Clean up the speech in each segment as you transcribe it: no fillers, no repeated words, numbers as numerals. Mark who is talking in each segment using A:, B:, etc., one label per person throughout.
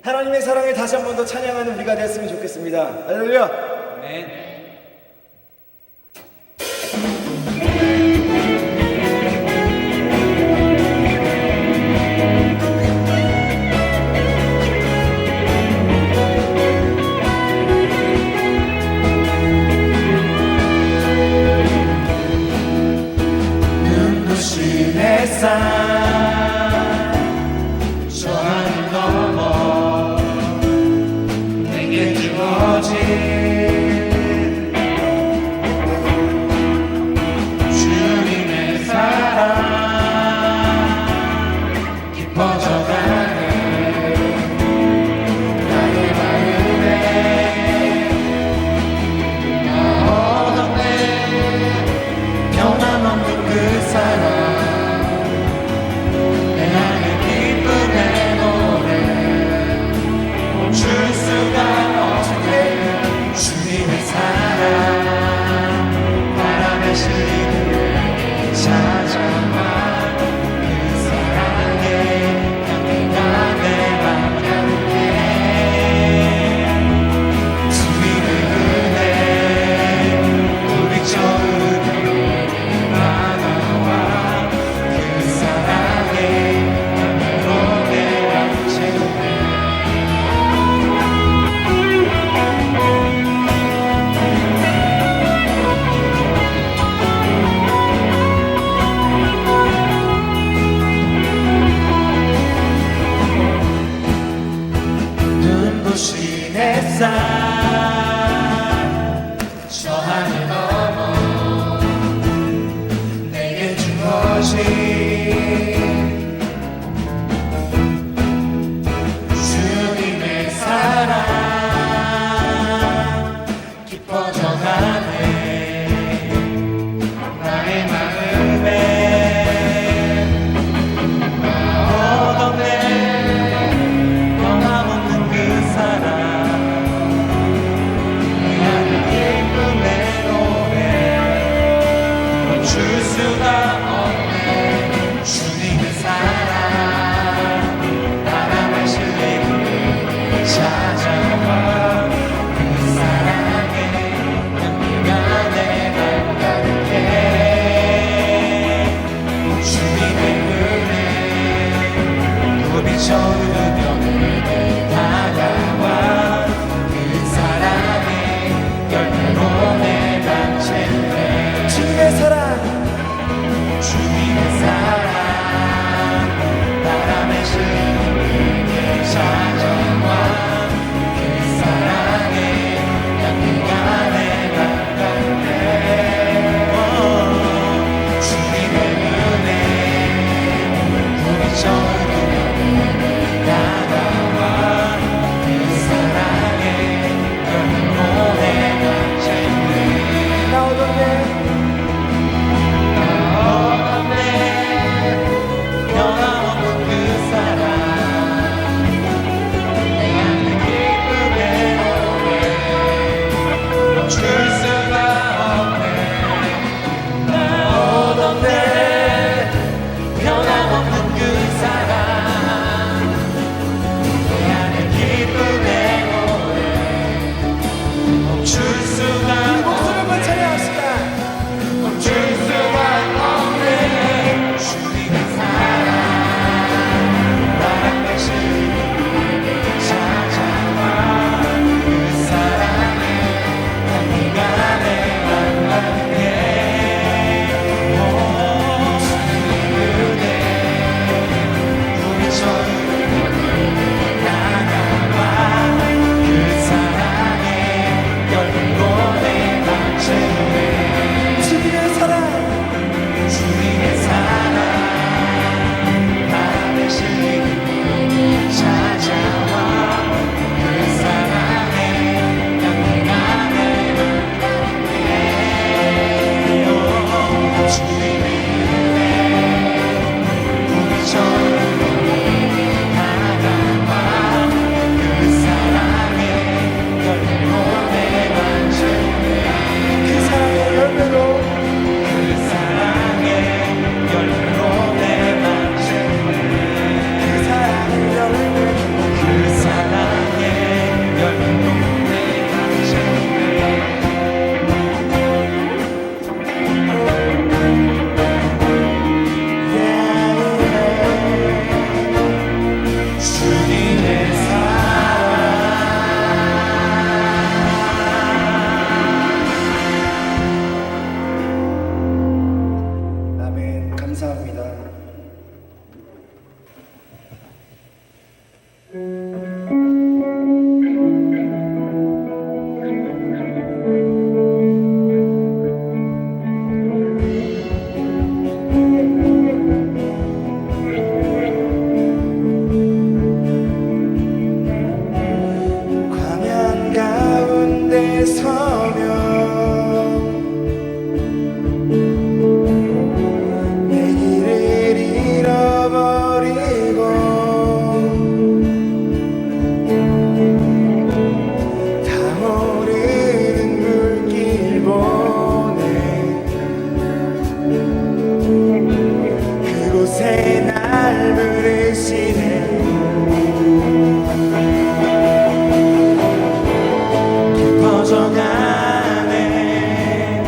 A: 하나님의 사랑을 다시 한 번 더 찬양하는 우리가 됐으면 좋겠습니다. 할렐루야.
B: 아멘.
A: 눈부신 햇살 저 하늘 넘어 내게 주어진 주님의 사랑 깊어져가네 나의 마음에 나 얻었네 변함없는 그 사랑 눈부신 햇살 저 하늘 넘어 내게 주어진 주님의 사랑 깊어져가네 나의 마음에 광야 가운데 서면 내 길을 잃어버리고 타오르는 물길 보내 그곳에 날 부르시네 깊어져가네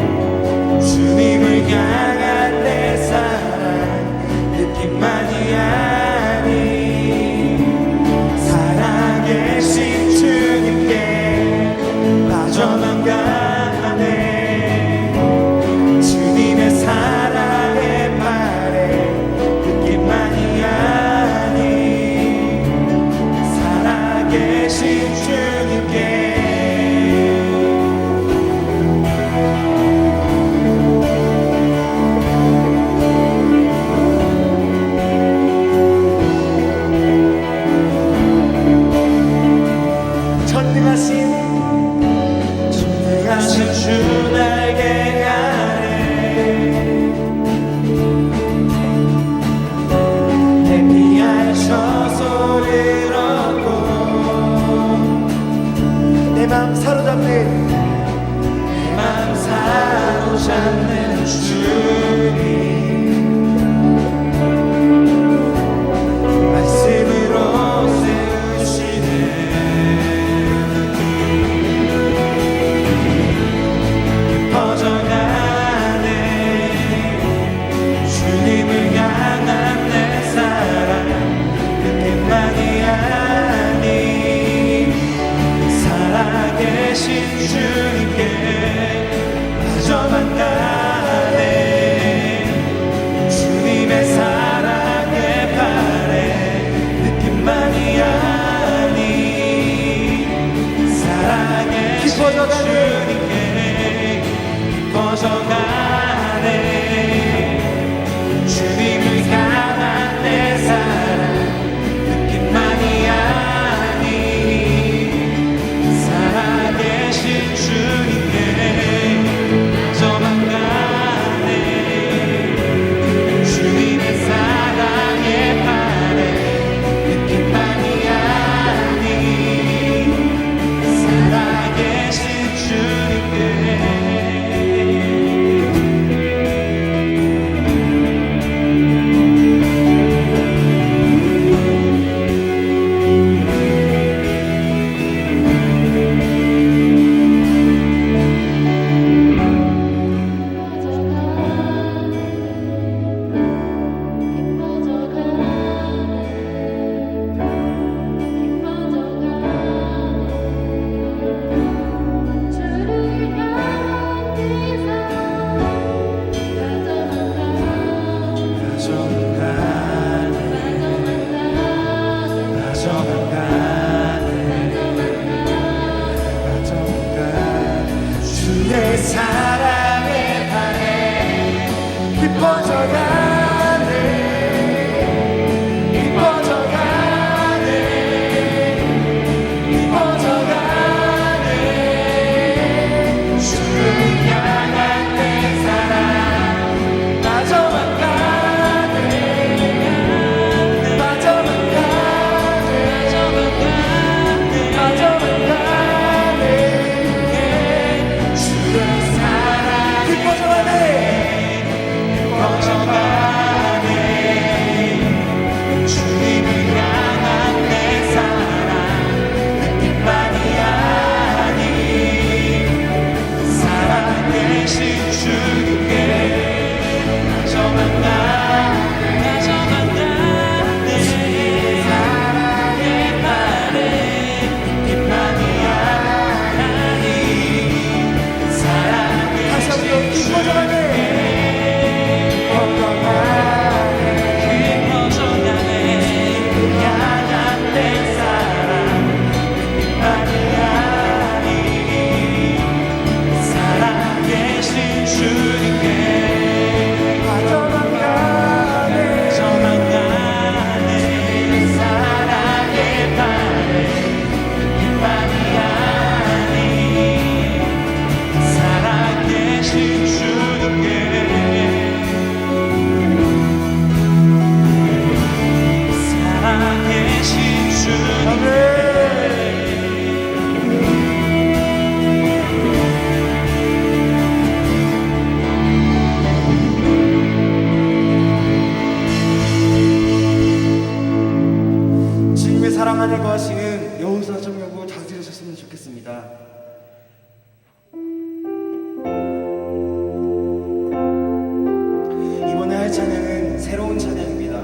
A: 주님을 향한 내 사랑 느낌만이 아닌 살아계신 주님께 빠져만 가네 주님의 사랑의 말에 느낌만이 아닌 살아계신 주님께 전능하신 주 날개 아래 내 피하셔서 얻고 내 맘 사로잡는 주님 말씀으로 세우시네 퍼져가네 주님을 향한 내 사랑 그때만이 아닌 살아계신 주님께 빠져만 가네 안에 거하시는 여호수아 정령부 다 들으셨으면 좋겠습니다. 이번에 할 찬양은 새로운 찬양입니다.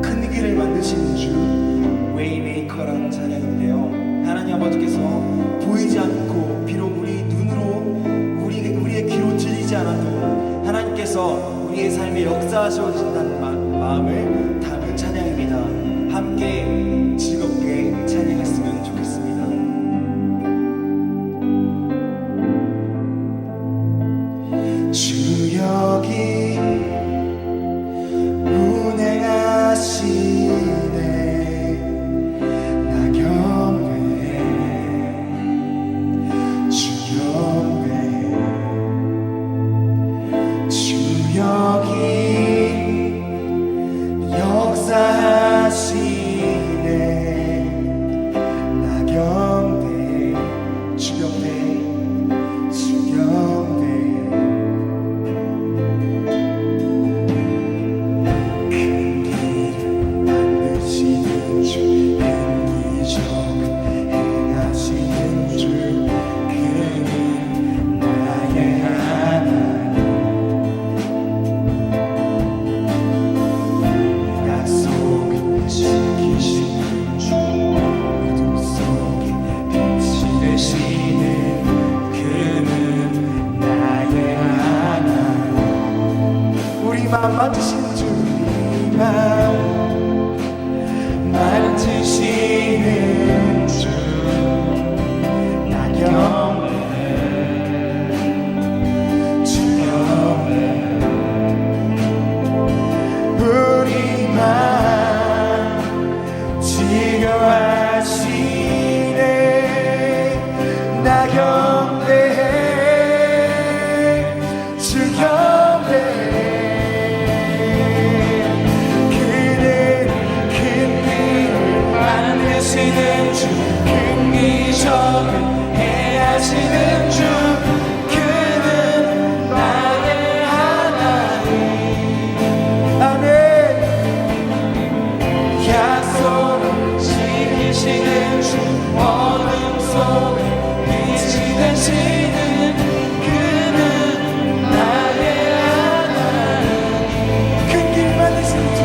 A: 큰 길을 만드시는 주 웨이메이커라는 찬양인데요, 하나님 아버지께서 보이지 않고 비록 우리 눈으로 우리의 귀로 들리지 않아도 하나님께서 우리의 삶에 역사하셔진다는 마음을 담은 찬양입니다. 함께 즐겁게 찬양했으면 좋겠습니다. 주 여기 운행하시네. 나 경배해. 주 경배해. 주 여기 역사하시네. 나 경배해. 주 경배해. 주 경배해. 만지시는 주, 만지시는 주, 나 경배해. 주 경배해. 우리만 지켜하시네. 나 경배해. 주 경배해. 하시는 주, 큰 기적을 해하시는 주, 그는 나의 하나님. 아멘. 약속을 지키시는 주, 어둠 속에 빛이 되시는 그는 나의 하나님. 큰 길 만드시는 주,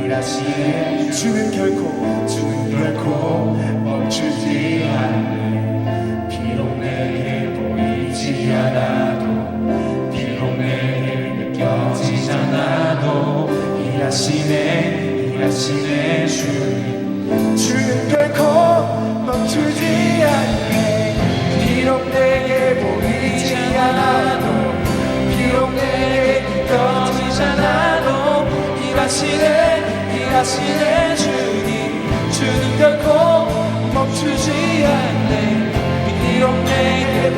A: 일하시네. 주는 결코 멈추지 않네. 비록 내게 보이지 않아도, 비록 내게 느껴지지 않아도, 일하시네 주는 결코 멈추지 않네. 비록 내게 보이지 않아도, 비록 내게 느껴지지 않아도, 일하시네 주님. 주는 결코 멈추지 않네. 비록 내게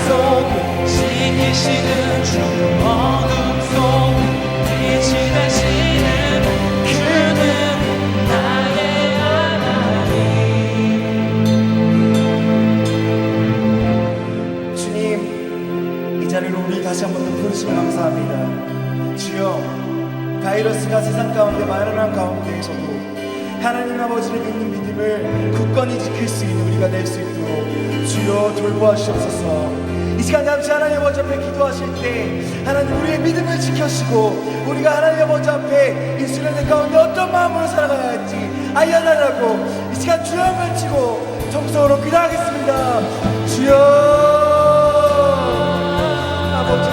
B: 속 지키시는 주 어둠 속 빛이 되시는 그는 나의 하나님.
A: 주님, 이 자리로 우리 다시 한 번 더 부르시면 감사합니다. 주여, 바이러스가 세상 가운데 만연한 가운데에서도 하나님 아버지를 믿는 믿음을 굳건히 지킬 수 있는 우리가 될 수 있도록 주여 돌보아주옵소서. 이 시간 잠시 하나님 아버지 앞에 기도하실 때 하나님 우리의 믿음을 지켜주시고 우리가 하나님 아버지 앞에 이 시간의 가운데 어떤 마음으로 살아가야 할지 알려달라고 이 시간 주여 외치고 정성으로 기도하겠습니다. 주여 아버지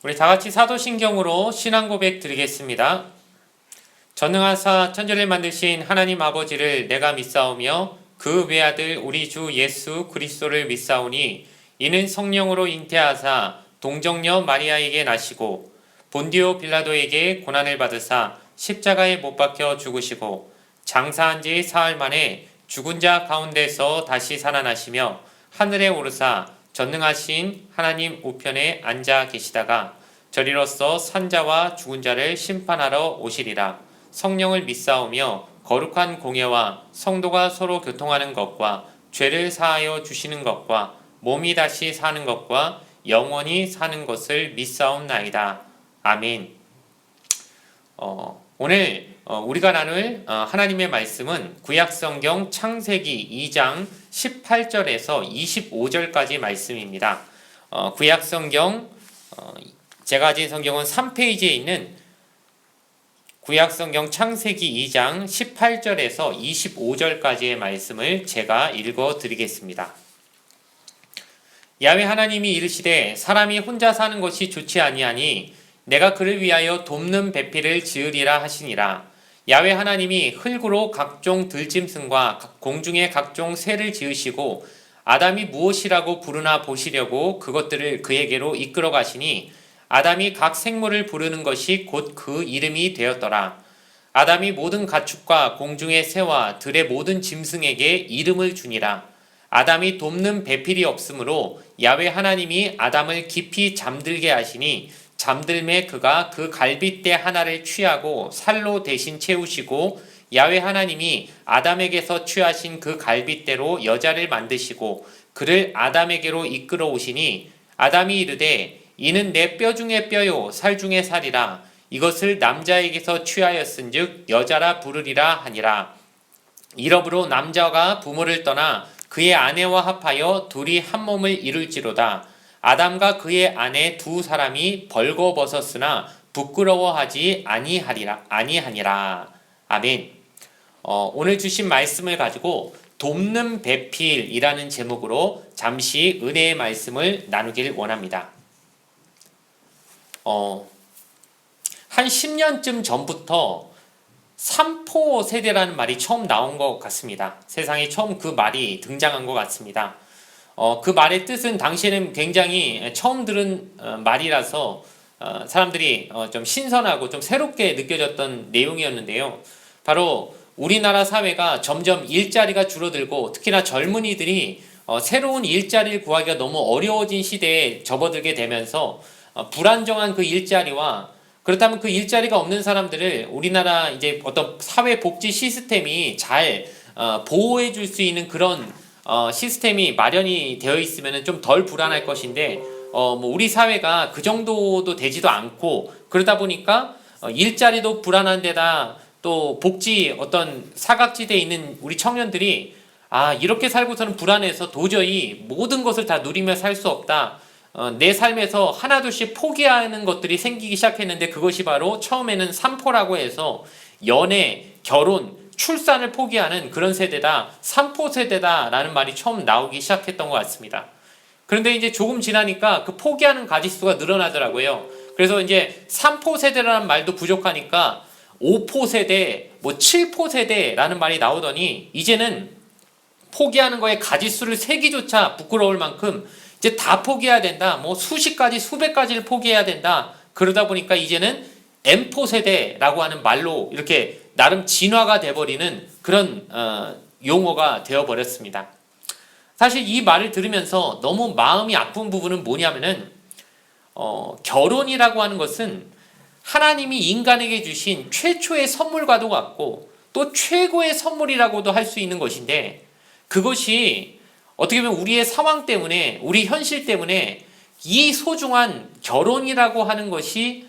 C: 우리 다같이 사도신경으로 신앙 고백 드리겠습니다. 전능하사 천지를 만드신 하나님 아버지를 내가 믿사오며 그 외아들 우리 주 예수 그리스도를 믿사오니 이는 성령으로 잉태하사 동정녀 마리아에게 나시고 본디오 빌라도에게 고난을 받으사 십자가에 못 박혀 죽으시고 장사한 지 사흘 만에 죽은 자 가운데서 다시 살아나시며 하늘에 오르사 전능하신 하나님 우편에 앉아 계시다가 저리로서 산자와 죽은 자를 심판하러 오시리라. 성령을 믿사오며 거룩한 공예와 성도가 서로 교통하는 것과 죄를 사하여 주시는 것과 몸이 다시 사는 것과 영원히 사는 것을 믿사옵나이다. 아멘. 오늘 우리가 나눌 하나님의 말씀은 구약성경 창세기 2장 18절에서 25절까지 말씀입니다. 구약성경 제가 가진 성경은 3페이지에 있는 구약성경 창세기 2장 18절에서 25절까지의 말씀을 제가 읽어드리겠습니다. 야훼 하나님이 이르시되 사람이 혼자 사는 것이 좋지 아니하니 내가 그를 위하여 돕는 배필을 지으리라 하시니라. 야훼 하나님이 흙으로 각종 들짐승과 공중의 각종 새를 지으시고 아담이 무엇이라고 부르나 보시려고 그것들을 그에게로 이끌어 가시니 아담이 각 생물을 부르는 것이 곧 그 이름이 되었더라. 아담이 모든 가축과 공중의 새와 들의 모든 짐승에게 이름을 주니라. 아담이 돕는 배필이 없으므로 야훼 하나님이 아담을 깊이 잠들게 하시니 잠들매 그가 그 갈빗대 하나를 취하고 살로 대신 채우시고 야훼 하나님이 아담에게서 취하신 그 갈빗대로 여자를 만드시고 그를 아담에게로 이끌어 오시니 아담이 이르되 이는 내 뼈 중에 뼈요 살 중에 살이라. 이것을 남자에게서 취하였은즉 여자라 부르리라 하니라. 이러므로 남자가 부모를 떠나 그의 아내와 합하여 둘이 한 몸을 이룰지로다. 아담과 그의 아내 두 사람이 벌거벗었으나 부끄러워하지 아니하니라. 아멘. 오늘 주신 말씀을 가지고 돕는 배필이라는 제목으로 잠시 은혜의 말씀을 나누길 원합니다. 한 10년쯤 전부터 삼포 세대라는 말이 처음 나온 것 같습니다. 세상에 처음 그 말이 등장한 것 같습니다. 그 말의 뜻은 당시에는 굉장히 처음 들은 말이라서 사람들이 좀 신선하고 좀 새롭게 느껴졌던 내용이었는데요. 바로 우리나라 사회가 점점 일자리가 줄어들고 특히나 젊은이들이 새로운 일자리를 구하기가 너무 어려워진 시대에 접어들게 되면서 불안정한 그 일자리와 그렇다면 그 일자리가 없는 사람들을 우리나라 이제 어떤 사회복지 시스템이 잘 보호해 줄 수 있는 그런 시스템이 마련이 되어 있으면 좀 덜 불안할 것인데 뭐 우리 사회가 그 정도도 되지도 않고 그러다 보니까 일자리도 불안한 데다 또 복지 어떤 사각지대에 있는 우리 청년들이 이렇게 살고서는 불안해서 도저히 모든 것을 다 누리며 살 수 없다. 내 삶에서 하나둘씩 포기하는 것들이 생기기 시작했는데 그것이 바로 처음에는 3포라고 해서 연애, 결혼, 출산을 포기하는 그런 세대다. 3포 세대다라는 말이 처음 나오기 시작했던 것 같습니다. 그런데 이제 조금 지나니까 그 포기하는 가지수가 늘어나더라고요. 그래서 이제 3포 세대라는 말도 부족하니까 5포 세대, 뭐 7포 세대라는 말이 나오더니 이제는 포기하는 거에 가지수를 세기조차 부끄러울 만큼 이제 다 포기해야 된다. 뭐 수십 가지, 수백 가지를 포기해야 된다. 그러다 보니까 이제는 M포 세대라고 하는 말로 이렇게 나름 진화가 돼버리는 그런 용어가 되어버렸습니다. 사실 이 말을 들으면서 너무 마음이 아픈 부분은 뭐냐면은 결혼이라고 하는 것은 하나님이 인간에게 주신 최초의 선물과도 같고 또 최고의 선물이라고도 할 수 있는 것인데 그것이 어떻게 보면 우리의 상황 때문에 우리 현실 때문에 이 소중한 결혼이라고 하는 것이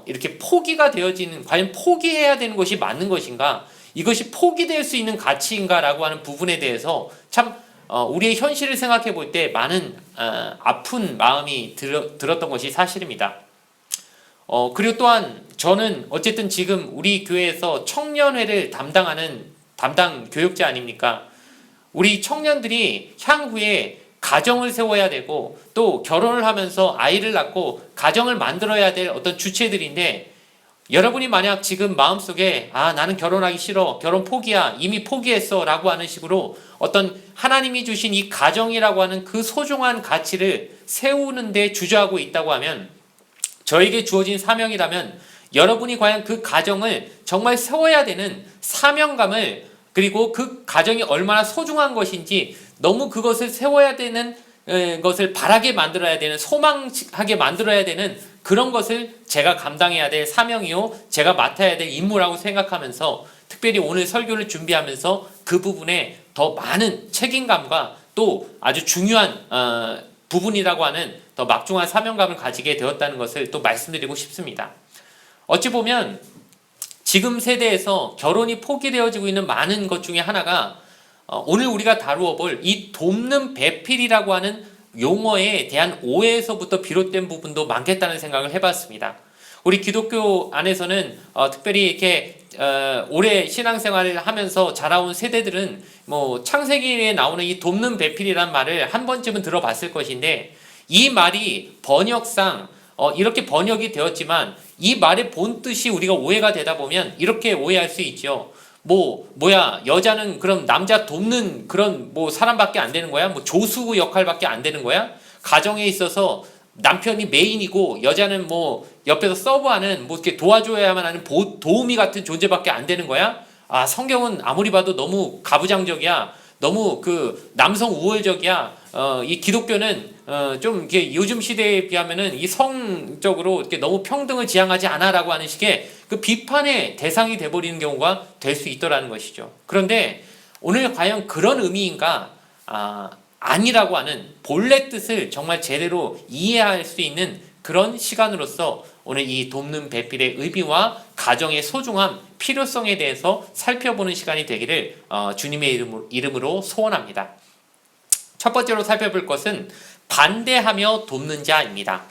C: 이렇게 포기가 되어지는 과연 포기해야 되는 것이 맞는 것인가 이것이 포기될 수 있는 가치인가 라고 하는 부분에 대해서 참 우리의 현실을 생각해 볼 때 많은 아픈 마음이 들었던 것이 사실입니다. 그리고 또한 저는 어쨌든 지금 우리 교회에서 청년회를 담당 교육자 아닙니까? 우리 청년들이 향후에 가정을 세워야 되고 또 결혼을 하면서 아이를 낳고 가정을 만들어야 될 어떤 주체들인데 여러분이 만약 지금 마음속에 나는 결혼하기 싫어 결혼 포기야 이미 포기했어 라고 하는 식으로 어떤 하나님이 주신 이 가정이라고 하는 그 소중한 가치를 세우는 데 주저하고 있다고 하면 저에게 주어진 사명이라면 여러분이 과연 그 가정을 정말 세워야 되는 사명감을 그리고 그 가정이 얼마나 소중한 것인지 너무 그것을 세워야 되는 것을 바라게 만들어야 되는 소망하게 만들어야 되는 그런 것을 제가 감당해야 될 사명이요 제가 맡아야 될 임무라고 생각하면서 특별히 오늘 설교를 준비하면서 그 부분에 더 많은 책임감과 또 아주 중요한 부분이라고 하는 더 막중한 사명감을 가지게 되었다는 것을 또 말씀드리고 싶습니다. 어찌 보면 지금 세대에서 결혼이 포기되어지고 있는 많은 것 중에 하나가 오늘 우리가 다루어 볼 이 돕는 배필이라고 하는 용어에 대한 오해에서부터 비롯된 부분도 많겠다는 생각을 해봤습니다. 우리 기독교 안에서는 특별히 이렇게 오래 신앙생활을 하면서 자라온 세대들은 뭐 창세기에 나오는 이 돕는 배필이라는 말을 한 번쯤은 들어봤을 것인데 이 말이 번역상 이렇게 번역이 되었지만 이 말의 본 뜻이 우리가 오해가 되다 보면 이렇게 오해할 수 있죠. 뭐야 여자는 그럼 남자 돕는 그런 뭐 사람밖에 안 되는 거야? 뭐 조수 역할밖에 안 되는 거야? 가정에 있어서 남편이 메인이고 여자는 뭐 옆에서 서브하는 뭐 이렇게 도와줘야만 하는 도우미 같은 존재밖에 안 되는 거야? 성경은 아무리 봐도 너무 가부장적이야. 너무 그 남성 우월적이야. 이 기독교는 좀 이렇게 요즘 시대에 비하면은 이 성적으로 이렇게 너무 평등을 지향하지 않아라고 하는 식의 그 비판의 대상이 돼버리는 경우가 될 수 있더라는 것이죠. 그런데 오늘 과연 그런 의미인가? 아니라고 하는 본래 뜻을 정말 제대로 이해할 수 있는 그런 시간으로서 오늘 이 돕는 배필의 의미와 가정의 소중함, 필요성에 대해서 살펴보는 시간이 되기를 주님의 이름으로 소원합니다. 첫 번째로 살펴볼 것은 반대하며 돕는 자입니다.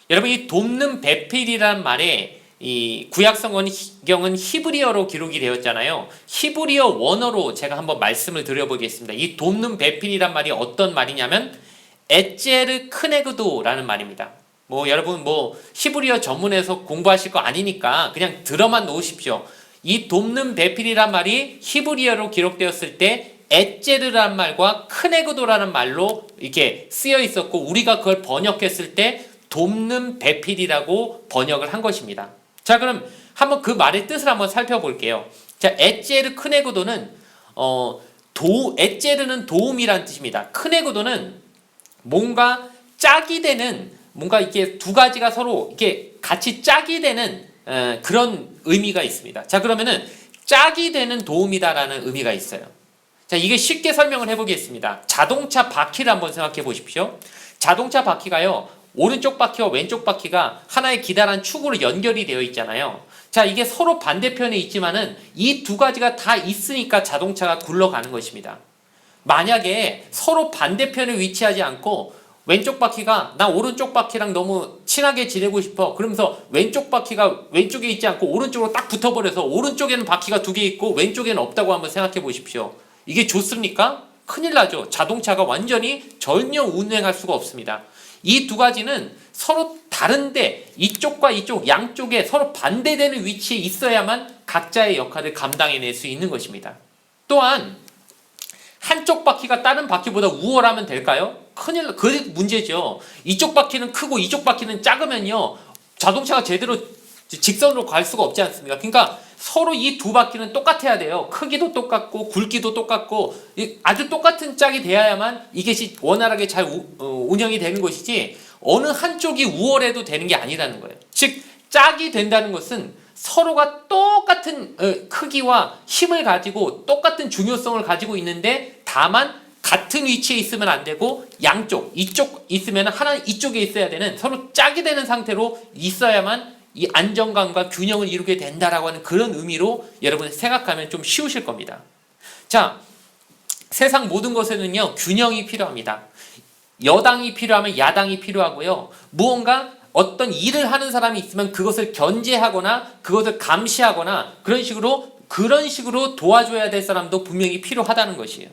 C: 여러분 이 돕는 배필이란 말에 이 구약성경은 히브리어로 기록이 되었잖아요. 히브리어 원어로 제가 한번 말씀을 드려보겠습니다. 이 돕는 배필이란 말이 어떤 말이냐면 에제르 크네그도라는 말입니다. 여러분 히브리어 전문에서 공부하실 거 아니니까 그냥 들어만 놓으십시오. 이 돕는 배필이란 말이 히브리어로 기록되었을 때 에제르라는 말과 크네그도라는 말로 이렇게 쓰여 있었고 우리가 그걸 번역했을 때 돕는 배필이라고 번역을 한 것입니다. 자 그럼 한번 그 말의 뜻을 한번 살펴볼게요. 자 에제르 크네그도는 에제르는 도움이란 뜻입니다. 크네그도는 뭔가 짝이 되는 뭔가 이렇게 두 가지가 서로 이렇게 같이 짝이 되는 그런 의미가 있습니다. 자, 그러면은 짝이 되는 도움이다라는 의미가 있어요. 자, 이게 쉽게 설명을 해보겠습니다. 자동차 바퀴를 한번 생각해 보십시오. 자동차 바퀴가요, 오른쪽 바퀴와 왼쪽 바퀴가 하나의 기다란 축으로 연결이 되어 있잖아요. 자, 이게 서로 반대편에 있지만은 이 두 가지가 다 있으니까 자동차가 굴러가는 것입니다. 만약에 서로 반대편에 위치하지 않고 왼쪽 바퀴가 나 오른쪽 바퀴랑 너무 친하게 지내고 싶어, 그러면서 왼쪽 바퀴가 왼쪽에 있지 않고 오른쪽으로 딱 붙어버려서 오른쪽에는 바퀴가 두 개 있고 왼쪽에는 없다고 한번 생각해 보십시오. 이게 좋습니까? 큰일 나죠. 자동차가 완전히 전혀 운행할 수가 없습니다. 이 두 가지는 서로 다른데 이쪽과 이쪽 양쪽에 서로 반대되는 위치에 있어야만 각자의 역할을 감당해낼 수 있는 것입니다. 또한 한쪽 바퀴가 다른 바퀴보다 우월하면 될까요? 그게 문제죠. 이쪽 바퀴는 크고 이쪽 바퀴는 작으면요, 자동차가 제대로 직선으로 갈 수가 없지 않습니까? 그러니까 서로 이 두 바퀴는 똑같아야 돼요. 크기도 똑같고 굵기도 똑같고 아주 똑같은 짝이 돼야만 이것이 원활하게 잘 운영이 되는 것이지, 어느 한쪽이 우월해도 되는 게 아니라는 거예요. 즉 짝이 된다는 것은 서로가 똑같은 크기와 힘을 가지고 똑같은 중요성을 가지고 있는데, 다만 같은 위치에 있으면 안 되고 양쪽, 이쪽 있으면 하나 이쪽에 있어야 되는, 서로 짝이 되는 상태로 있어야만 이 안정감과 균형을 이루게 된다라고 하는 그런 의미로 여러분 생각하면 좀 쉬우실 겁니다. 자, 세상 모든 것에는요, 균형이 필요합니다. 여당이 필요하면 야당이 필요하고요. 무언가 어떤 일을 하는 사람이 있으면 그것을 견제하거나 그것을 감시하거나 그런 식으로 도와줘야 될 사람도 분명히 필요하다는 것이에요.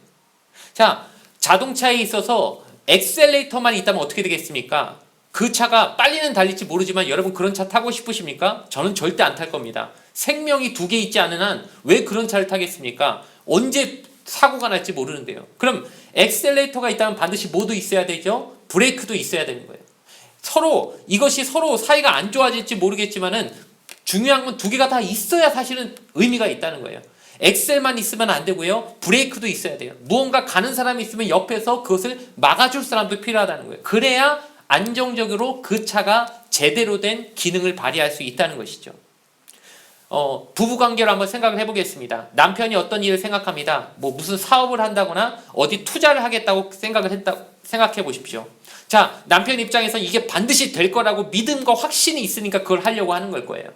C: 자, 자동차에 있어서 엑셀레이터만 있다면 어떻게 되겠습니까? 그 차가 빨리는 달릴지 모르지만 여러분 그런 차 타고 싶으십니까? 저는 절대 안 탈 겁니다. 생명이 두 개 있지 않은 한 왜 그런 차를 타겠습니까? 언제 사고가 날지 모르는데요. 그럼 엑셀레이터가 있다면 반드시 뭐도 있어야 되죠? 브레이크도 있어야 되는 거예요. 이것이 서로 사이가 안 좋아질지 모르겠지만은 중요한 건 두 개가 다 있어야 사실은 의미가 있다는 거예요. 엑셀만 있으면 안 되고요. 브레이크도 있어야 돼요. 무언가 가는 사람이 있으면 옆에서 그것을 막아줄 사람도 필요하다는 거예요. 그래야 안정적으로 그 차가 제대로 된 기능을 발휘할 수 있다는 것이죠. 부부관계로 한번 생각을 해보겠습니다. 남편이 어떤 일을 생각합니다. 무슨 사업을 한다거나 어디 투자를 하겠다고 생각해 보십시오. 자, 남편 입장에서 이게 반드시 될 거라고 믿음과 확신이 있으니까 그걸 하려고 하는 걸 거예요.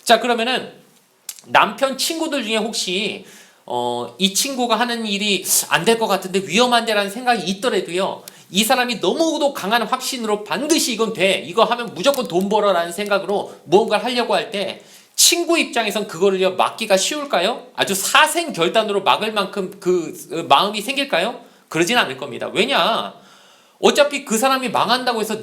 C: 자, 그러면은 남편 친구들 중에 혹시 이 친구가 하는 일이 안 될 것 같은데 위험한데라는 생각이 있더라도요, 이 사람이 너무도 강한 확신으로 반드시 이건 돼, 이거 하면 무조건 돈 벌어라는 생각으로 무언가를 하려고 할 때 친구 입장에선 그거를요 막기가 쉬울까요? 아주 사생결단으로 막을 만큼 그 마음이 생길까요? 그러진 않을 겁니다. 왜냐? 어차피 그 사람이 망한다고 해서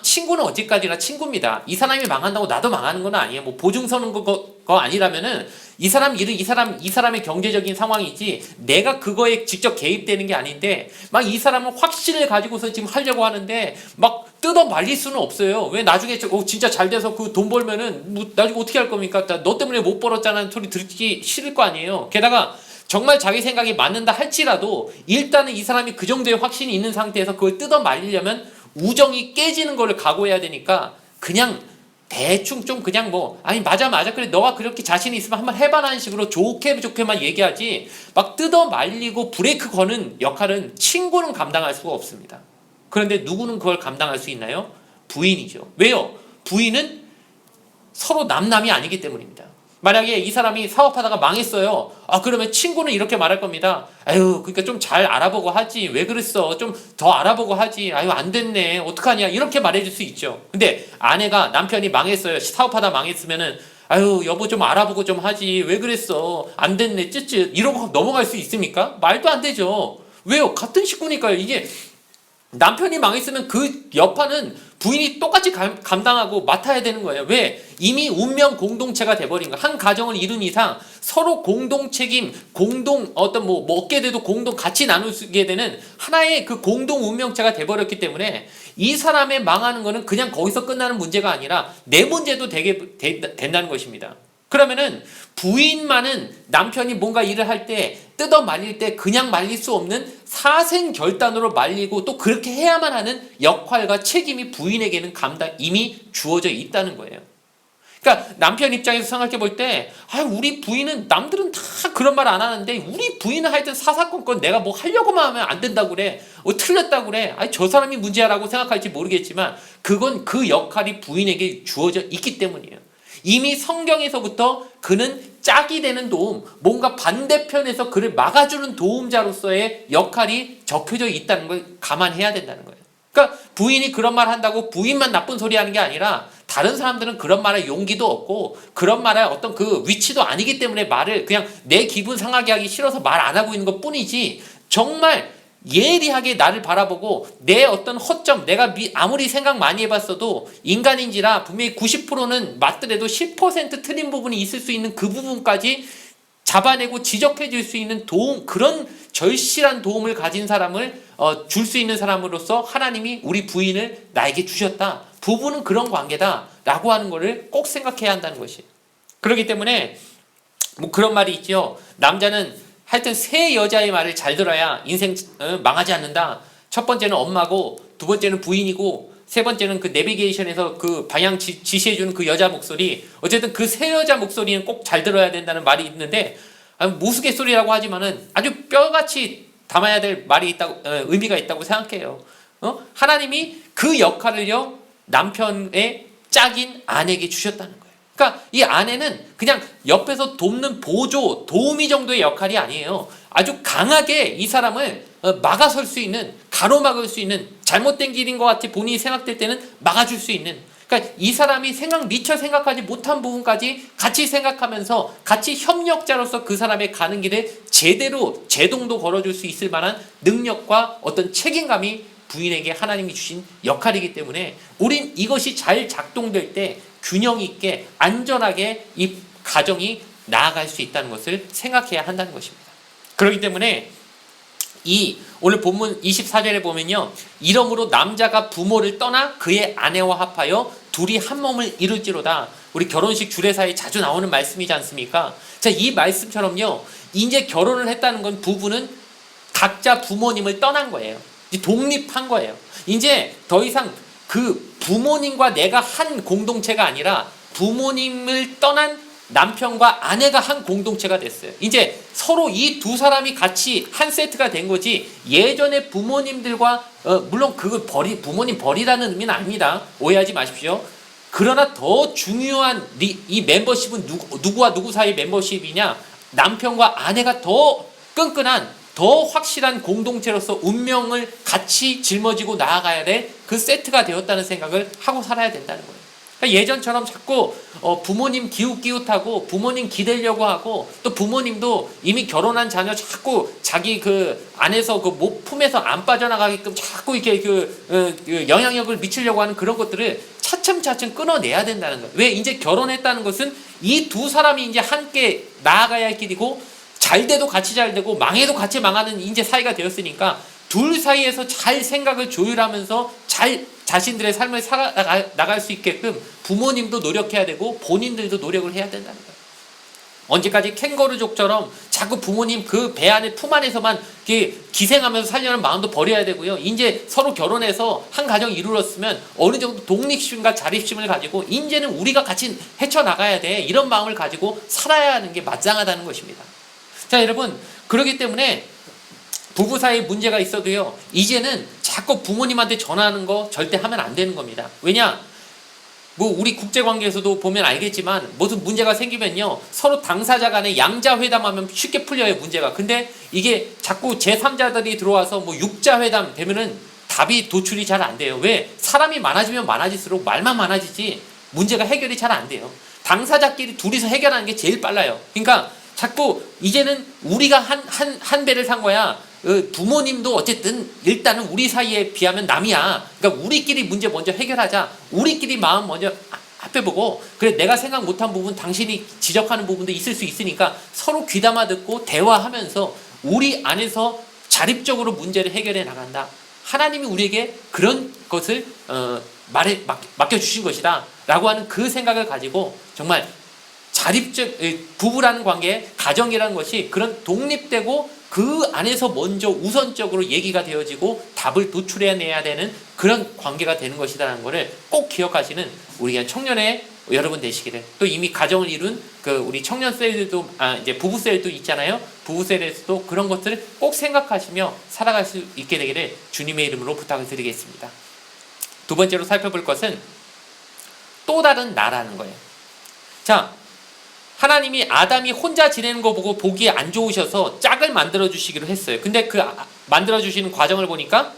C: 친구는 어디까지나 친구입니다. 이 사람이 망한다고 나도 망하는 건 아니에요. 보증 서는 거 아니라면은 이 사람 일은 이 사람의 경제적인 상황이지 내가 그거에 직접 개입되는 게 아닌데, 막 이 사람은 확신을 가지고서 지금 하려고 하는데 막 뜯어 말릴 수는 없어요. 왜 나중에 진짜 잘 돼서 그 돈 벌면은 나중에 어떻게 할 겁니까? 너 때문에 못 벌었잖아는 소리 듣기 싫을 거 아니에요. 게다가 정말 자기 생각이 맞는다 할지라도 일단은 이 사람이 그 정도의 확신이 있는 상태에서 그걸 뜯어 말리려면 우정이 깨지는 걸 각오해야 되니까 그냥 대충 좀 그냥 아니 맞아 그래 너가 그렇게 자신이 있으면 한번 해봐라는 식으로 좋게만 얘기하지, 막 뜯어 말리고 브레이크 거는 역할은 친구는 감당할 수가 없습니다. 그런데 누구는 그걸 감당할 수 있나요? 부인이죠. 왜요? 부인은 서로 남남이 아니기 때문입니다. 만약에 이 사람이 사업하다가 망했어요. 그러면 친구는 이렇게 말할 겁니다. 그러니까 좀 잘 알아보고 하지. 왜 그랬어? 좀 더 알아보고 하지. 안 됐네. 어떡하냐? 이렇게 말해줄 수 있죠. 근데 아내가, 남편이 망했어요. 사업하다 망했으면은 여보 좀 알아보고 좀 하지. 왜 그랬어? 안 됐네. 쯧쯧. 이러고 넘어갈 수 있습니까? 말도 안 되죠. 왜요? 같은 식구니까요. 이게 남편이 망했으면 그 여파는 부인이 똑같이 감당하고 맡아야 되는 거예요. 왜? 이미 운명 공동체가 돼버린 거야. 한 가정을 이룬 이상 서로 공동 책임, 얻게 돼도 공동 같이 나누게 되는 하나의 그 공동 운명체가 돼버렸기 때문에 이 사람의 망하는 거는 그냥 거기서 끝나는 문제가 아니라 내 문제도 된다는 것입니다. 그러면은 부인만은 남편이 뭔가 일을 할 때 뜯어 말릴 때 그냥 말릴 수 없는 사생결단으로 말리고 또 그렇게 해야만 하는 역할과 책임이 부인에게는 이미 주어져 있다는 거예요. 그러니까 남편 입장에서 생각해 볼 때, 우리 부인은 남들은 다 그런 말 안 하는데 우리 부인은 하여튼 사사건건 내가 뭐 하려고만 하면 안 된다고 그래. 틀렸다고 그래. 저 사람이 문제야라고 생각할지 모르겠지만 그건 그 역할이 부인에게 주어져 있기 때문이에요. 이미 성경에서부터 그는 짝이 되는 도움, 뭔가 반대편에서 그를 막아주는 도움자로서의 역할이 적혀져 있다는 걸 감안해야 된다는 거예요. 그러니까 부인이 그런 말 한다고 부인만 나쁜 소리 하는 게 아니라 다른 사람들은 그런 말할 용기도 없고 그런 말할 어떤 그 위치도 아니기 때문에 말을 그냥 내 기분 상하게 하기 싫어서 말 안 하고 있는 것 뿐이지, 정말 예리하게 나를 바라보고 내 어떤 허점, 내가 아무리 생각 많이 해봤어도 인간인지라 분명히 90%는 맞더라도 10% 틀린 부분이 있을 수 있는 그 부분까지 잡아내고 지적해 줄 수 있는 도움, 그런 절실한 도움을 가진 사람을 줄 수 있는 사람으로서 하나님이 우리 부인을 나에게 주셨다. 부부는 그런 관계다 라고 하는 것을 꼭 생각해야 한다는 것이. 그렇기 때문에 뭐 그런 말이 있죠. 남자는 하여튼 세 여자의 말을 잘 들어야 인생 망하지 않는다. 첫 번째는 엄마고, 두 번째는 부인이고, 세 번째는 그 내비게이션에서 그 방향 지시해주는 그 여자 목소리. 어쨌든 그 세 여자 목소리는 꼭 잘 들어야 된다는 말이 있는데, 우스갯소리라고 하지만은 아주 뼈같이 담아야 될 말이 있다고, 의미가 있다고 생각해요. 하나님이 그 역할을요 남편의 짝인 아내에게 주셨다는 거예요. 그러니까 이 아내는 그냥 옆에서 돕는 보조, 도우미 정도의 역할이 아니에요. 아주 강하게 이 사람을 막아설 수 있는, 가로막을 수 있는, 잘못된 길인 것 같이 본인이 생각될 때는 막아줄 수 있는, 그러니까 이 사람이 미처 생각하지 못한 부분까지 같이 생각하면서 같이 협력자로서 그 사람의 가는 길에 제대로 제동도 걸어줄 수 있을 만한 능력과 어떤 책임감이 부인에게 하나님이 주신 역할이기 때문에 우린 이것이 잘 작동될 때 균형 있게 안전하게 이 가정이 나아갈 수 있다는 것을 생각해야 한다는 것입니다. 그렇기 때문에 오늘 본문 24절에 보면요, 이러므로 남자가 부모를 떠나 그의 아내와 합하여 둘이 한 몸을 이룰지로다. 우리 결혼식 주례사에 자주 나오는 말씀이지 않습니까? 자, 이 말씀처럼요, 이제 결혼을 했다는 건 부부는 각자 부모님을 떠난 거예요. 이제 독립한 거예요. 이제 더 이상 그 부모님과 내가 한 공동체가 아니라 부모님을 떠난 남편과 아내가 한 공동체가 됐어요. 이제 서로 이 두 사람이 같이 한 세트가 된 거지, 예전에 부모님들과 물론 그걸 부모님 버리라는 의미는 아닙니다. 오해하지 마십시오. 그러나 더 중요한 이 멤버십은 누구와 누구 사이 멤버십이냐, 남편과 아내가 더 끈끈한, 더 확실한 공동체로서 운명을 같이 짊어지고 나아가야 될 그 세트가 되었다는 생각을 하고 살아야 된다는 거예요. 그러니까 예전처럼 자꾸 부모님 기웃기웃하고 부모님 기대려고 하고, 또 부모님도 이미 결혼한 자녀 자꾸 자기 그 안에서 그 품에서 안 빠져나가게끔 자꾸 이렇게 그 영향력을 미치려고 하는 그런 것들을 차츰차츰 끊어내야 된다는 거예요. 왜? 이제 결혼했다는 것은 이 두 사람이 이제 함께 나아가야 할 길이고, 잘 돼도 같이 잘 되고 망해도 같이 망하는 이제 사이가 되었으니까 둘 사이에서 잘 생각을 조율하면서 잘 자신들의 삶을 살아나갈 수 있게끔 부모님도 노력해야 되고 본인들도 노력을 해야 된다는 거예요. 언제까지 캥거루족처럼 자꾸 부모님 그 배 안에 품 안에서만 기생하면서 살려는 마음도 버려야 되고요. 이제 서로 결혼해서 한 가정 이루었으면 어느 정도 독립심과 자립심을 가지고 이제는 우리가 같이 헤쳐나가야 돼, 이런 마음을 가지고 살아야 하는 게 마땅하다는 것입니다. 자, 여러분, 그렇기 때문에 부부 사이에 문제가 있어도요, 이제는 자꾸 부모님한테 전화하는 거 절대 하면 안 되는 겁니다. 왜냐? 뭐 우리 국제관계에서도 보면 알겠지만 무슨 문제가 생기면요, 서로 당사자 간에 양자회담하면 쉽게 풀려요, 문제가. 근데 이게 자꾸 제3자들이 들어와서 뭐 육자회담 되면은 답이 도출이 잘 안 돼요. 왜? 사람이 많아지면 많아질수록 말만 많아지지 문제가 해결이 잘 안 돼요. 당사자끼리 둘이서 해결하는 게 제일 빨라요. 그러니까 자꾸 이제는 우리가 한 배를 산 거야. 부모님도 어쨌든 일단은 우리 사이에 비하면 남이야. 그러니까 우리끼리 문제 먼저 해결하자. 우리끼리 마음 먼저 합해보고, 그래 내가 생각 못한 부분 당신이 지적하는 부분도 있을 수 있으니까 서로 귀담아 듣고 대화하면서 우리 안에서 자립적으로 문제를 해결해 나간다. 하나님이 우리에게 그런 것을 맡겨주신 것이다 라고 하는 그 생각을 가지고 정말 자립적 부부라는 관계, 가정이라는 것이 그런 독립되고 그 안에서 먼저 우선적으로 얘기가 되어지고 답을 도출해내야 되는 그런 관계가 되는 것이다라는 것을 꼭 기억하시는 우리 청년의 여러분 되시기를. 또 이미 가정을 이룬 그 우리 청년 셀들도 이제 부부 셀도 있잖아요. 부부 셀에서도 그런 것들을 꼭 생각하시며 살아갈 수 있게 되기를 주님의 이름으로 부탁을 드리겠습니다. 두 번째로 살펴볼 것은 또 다른 나라는 거예요. 자, 하나님이 아담이 혼자 지내는 거 보고 보기 안 좋으셔서 짝을 만들어 주시기로 했어요. 근데 그 만들어 주시는 과정을 보니까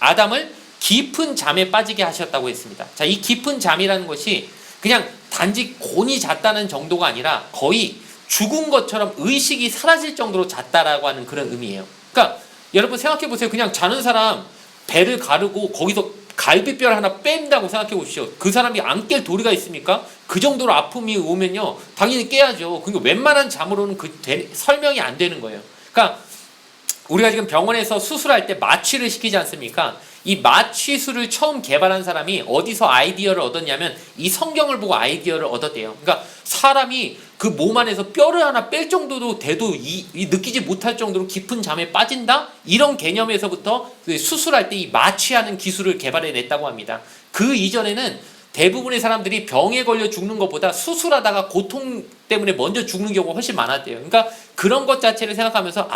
C: 아담을 깊은 잠에 빠지게 하셨다고 했습니다. 자, 이 깊은 잠이라는 것이 그냥 단지 곤히 잤다는 정도가 아니라 거의 죽은 것처럼 의식이 사라질 정도로 잤다라고 하는 그런 의미예요. 그러니까 여러분 생각해 보세요. 그냥 자는 사람 배를 가르고 거기서 갈비뼈를 하나 뺀다고 생각해 보십시오. 그 사람이 안 깰 도리가 있습니까? 그 정도로 아픔이 오면요 당연히 깨야죠. 그러니까 웬만한 잠으로는 설명이 안 되는 거예요. 그러니까 우리가 지금 병원에서 수술할 때 마취를 시키지 않습니까? 이 마취술을 처음 개발한 사람이 어디서 아이디어를 얻었냐면 이 성경을 보고 아이디어를 얻었대요. 그러니까 사람이 그 몸 안에서 뼈를 하나 뺄 정도도 돼도 느끼지 못할 정도로 깊은 잠에 빠진다? 이런 개념에서부터 수술할 때 이 마취하는 기술을 개발해냈다고 합니다. 그 이전에는 대부분의 사람들이 병에 걸려 죽는 것보다 수술하다가 고통 때문에 먼저 죽는 경우가 훨씬 많았대요. 그러니까 그런 것 자체를 생각하면서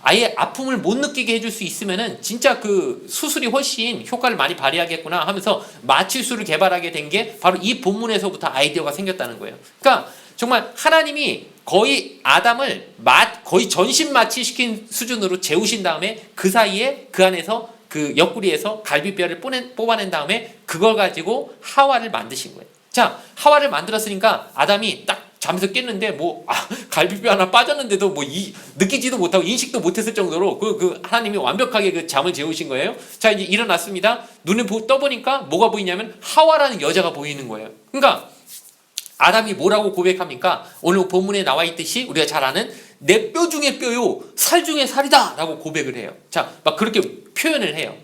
C: 아예 아픔을 못 느끼게 해줄 수 있으면은 진짜 그 수술이 훨씬 효과를 많이 발휘하겠구나 하면서 마취술을 개발하게 된 게 바로 이 본문에서부터 아이디어가 생겼다는 거예요. 그러니까 정말 하나님이 거의 아담을 거의 전신 마취시킨 수준으로 재우신 다음에 그 사이에 그 안에서 그 옆구리에서 갈비뼈를 뽑아낸 다음에 그걸 가지고 하와를 만드신 거예요. 자, 하와를 만들었으니까 아담이 딱 잠에서 깼는데 갈비뼈 하나 빠졌는데도 느끼지도 못하고 인식도 못했을 정도로 그 하나님이 완벽하게 그 잠을 재우신 거예요. 자, 이제 일어났습니다. 눈을 떠보니까 뭐가 보이냐면 하와라는 여자가 보이는 거예요. 그러니까 아담이 뭐라고 고백합니까? 오늘 본문에 나와 있듯이 우리가 잘 아는 내 뼈 중에 뼈요 살 중에 살이다 라고 고백을 해요. 자, 막 그렇게 표현을 해요.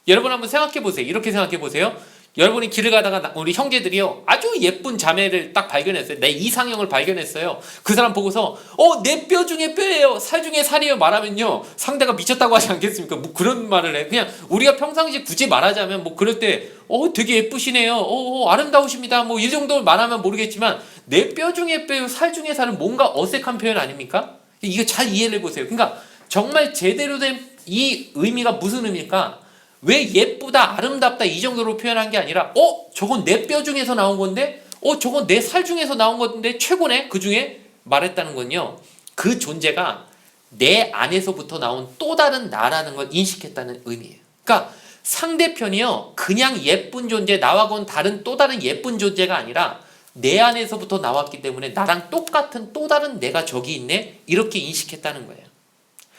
C: 여러분 한번 생각해 보세요. 이렇게 생각해 보세요. 여러분이 길을 가다가 우리 형제들이요 아주 예쁜 자매를 딱 발견했어요. 내 이상형을 발견했어요. 그 사람 보고서 내 뼈 중에 뼈예요 살 중에 살이에요 말하면요 상대가 미쳤다고 하지 않겠습니까? 뭐 그런 말을 해. 그냥 우리가 평상시 굳이 말하자면 뭐 그럴 때 되게 예쁘시네요 아름다우십니다 뭐 이 정도 말하면 모르겠지만 내 뼈 중에 뼈요 살 중에 살은 뭔가 어색한 표현 아닙니까? 이거 잘 이해를 해보세요. 그러니까 정말 제대로 된 이 의미가 무슨 의미일까? 왜 예쁘다 아름답다 이 정도로 표현한 게 아니라 저건 내 뼈 중에서 나온 건데 저건 내 살 중에서 나온 건데 최고네 그 중에 말했다는 건요 그 존재가 내 안에서부터 나온 또 다른 나라는 걸 인식했다는 의미예요. 그러니까 상대편이요 그냥 예쁜 존재 나와건 다른 또 다른 예쁜 존재가 아니라 내 안에서부터 나왔기 때문에 나랑 똑같은 또 다른 내가 저기 있네 이렇게 인식했다는 거예요.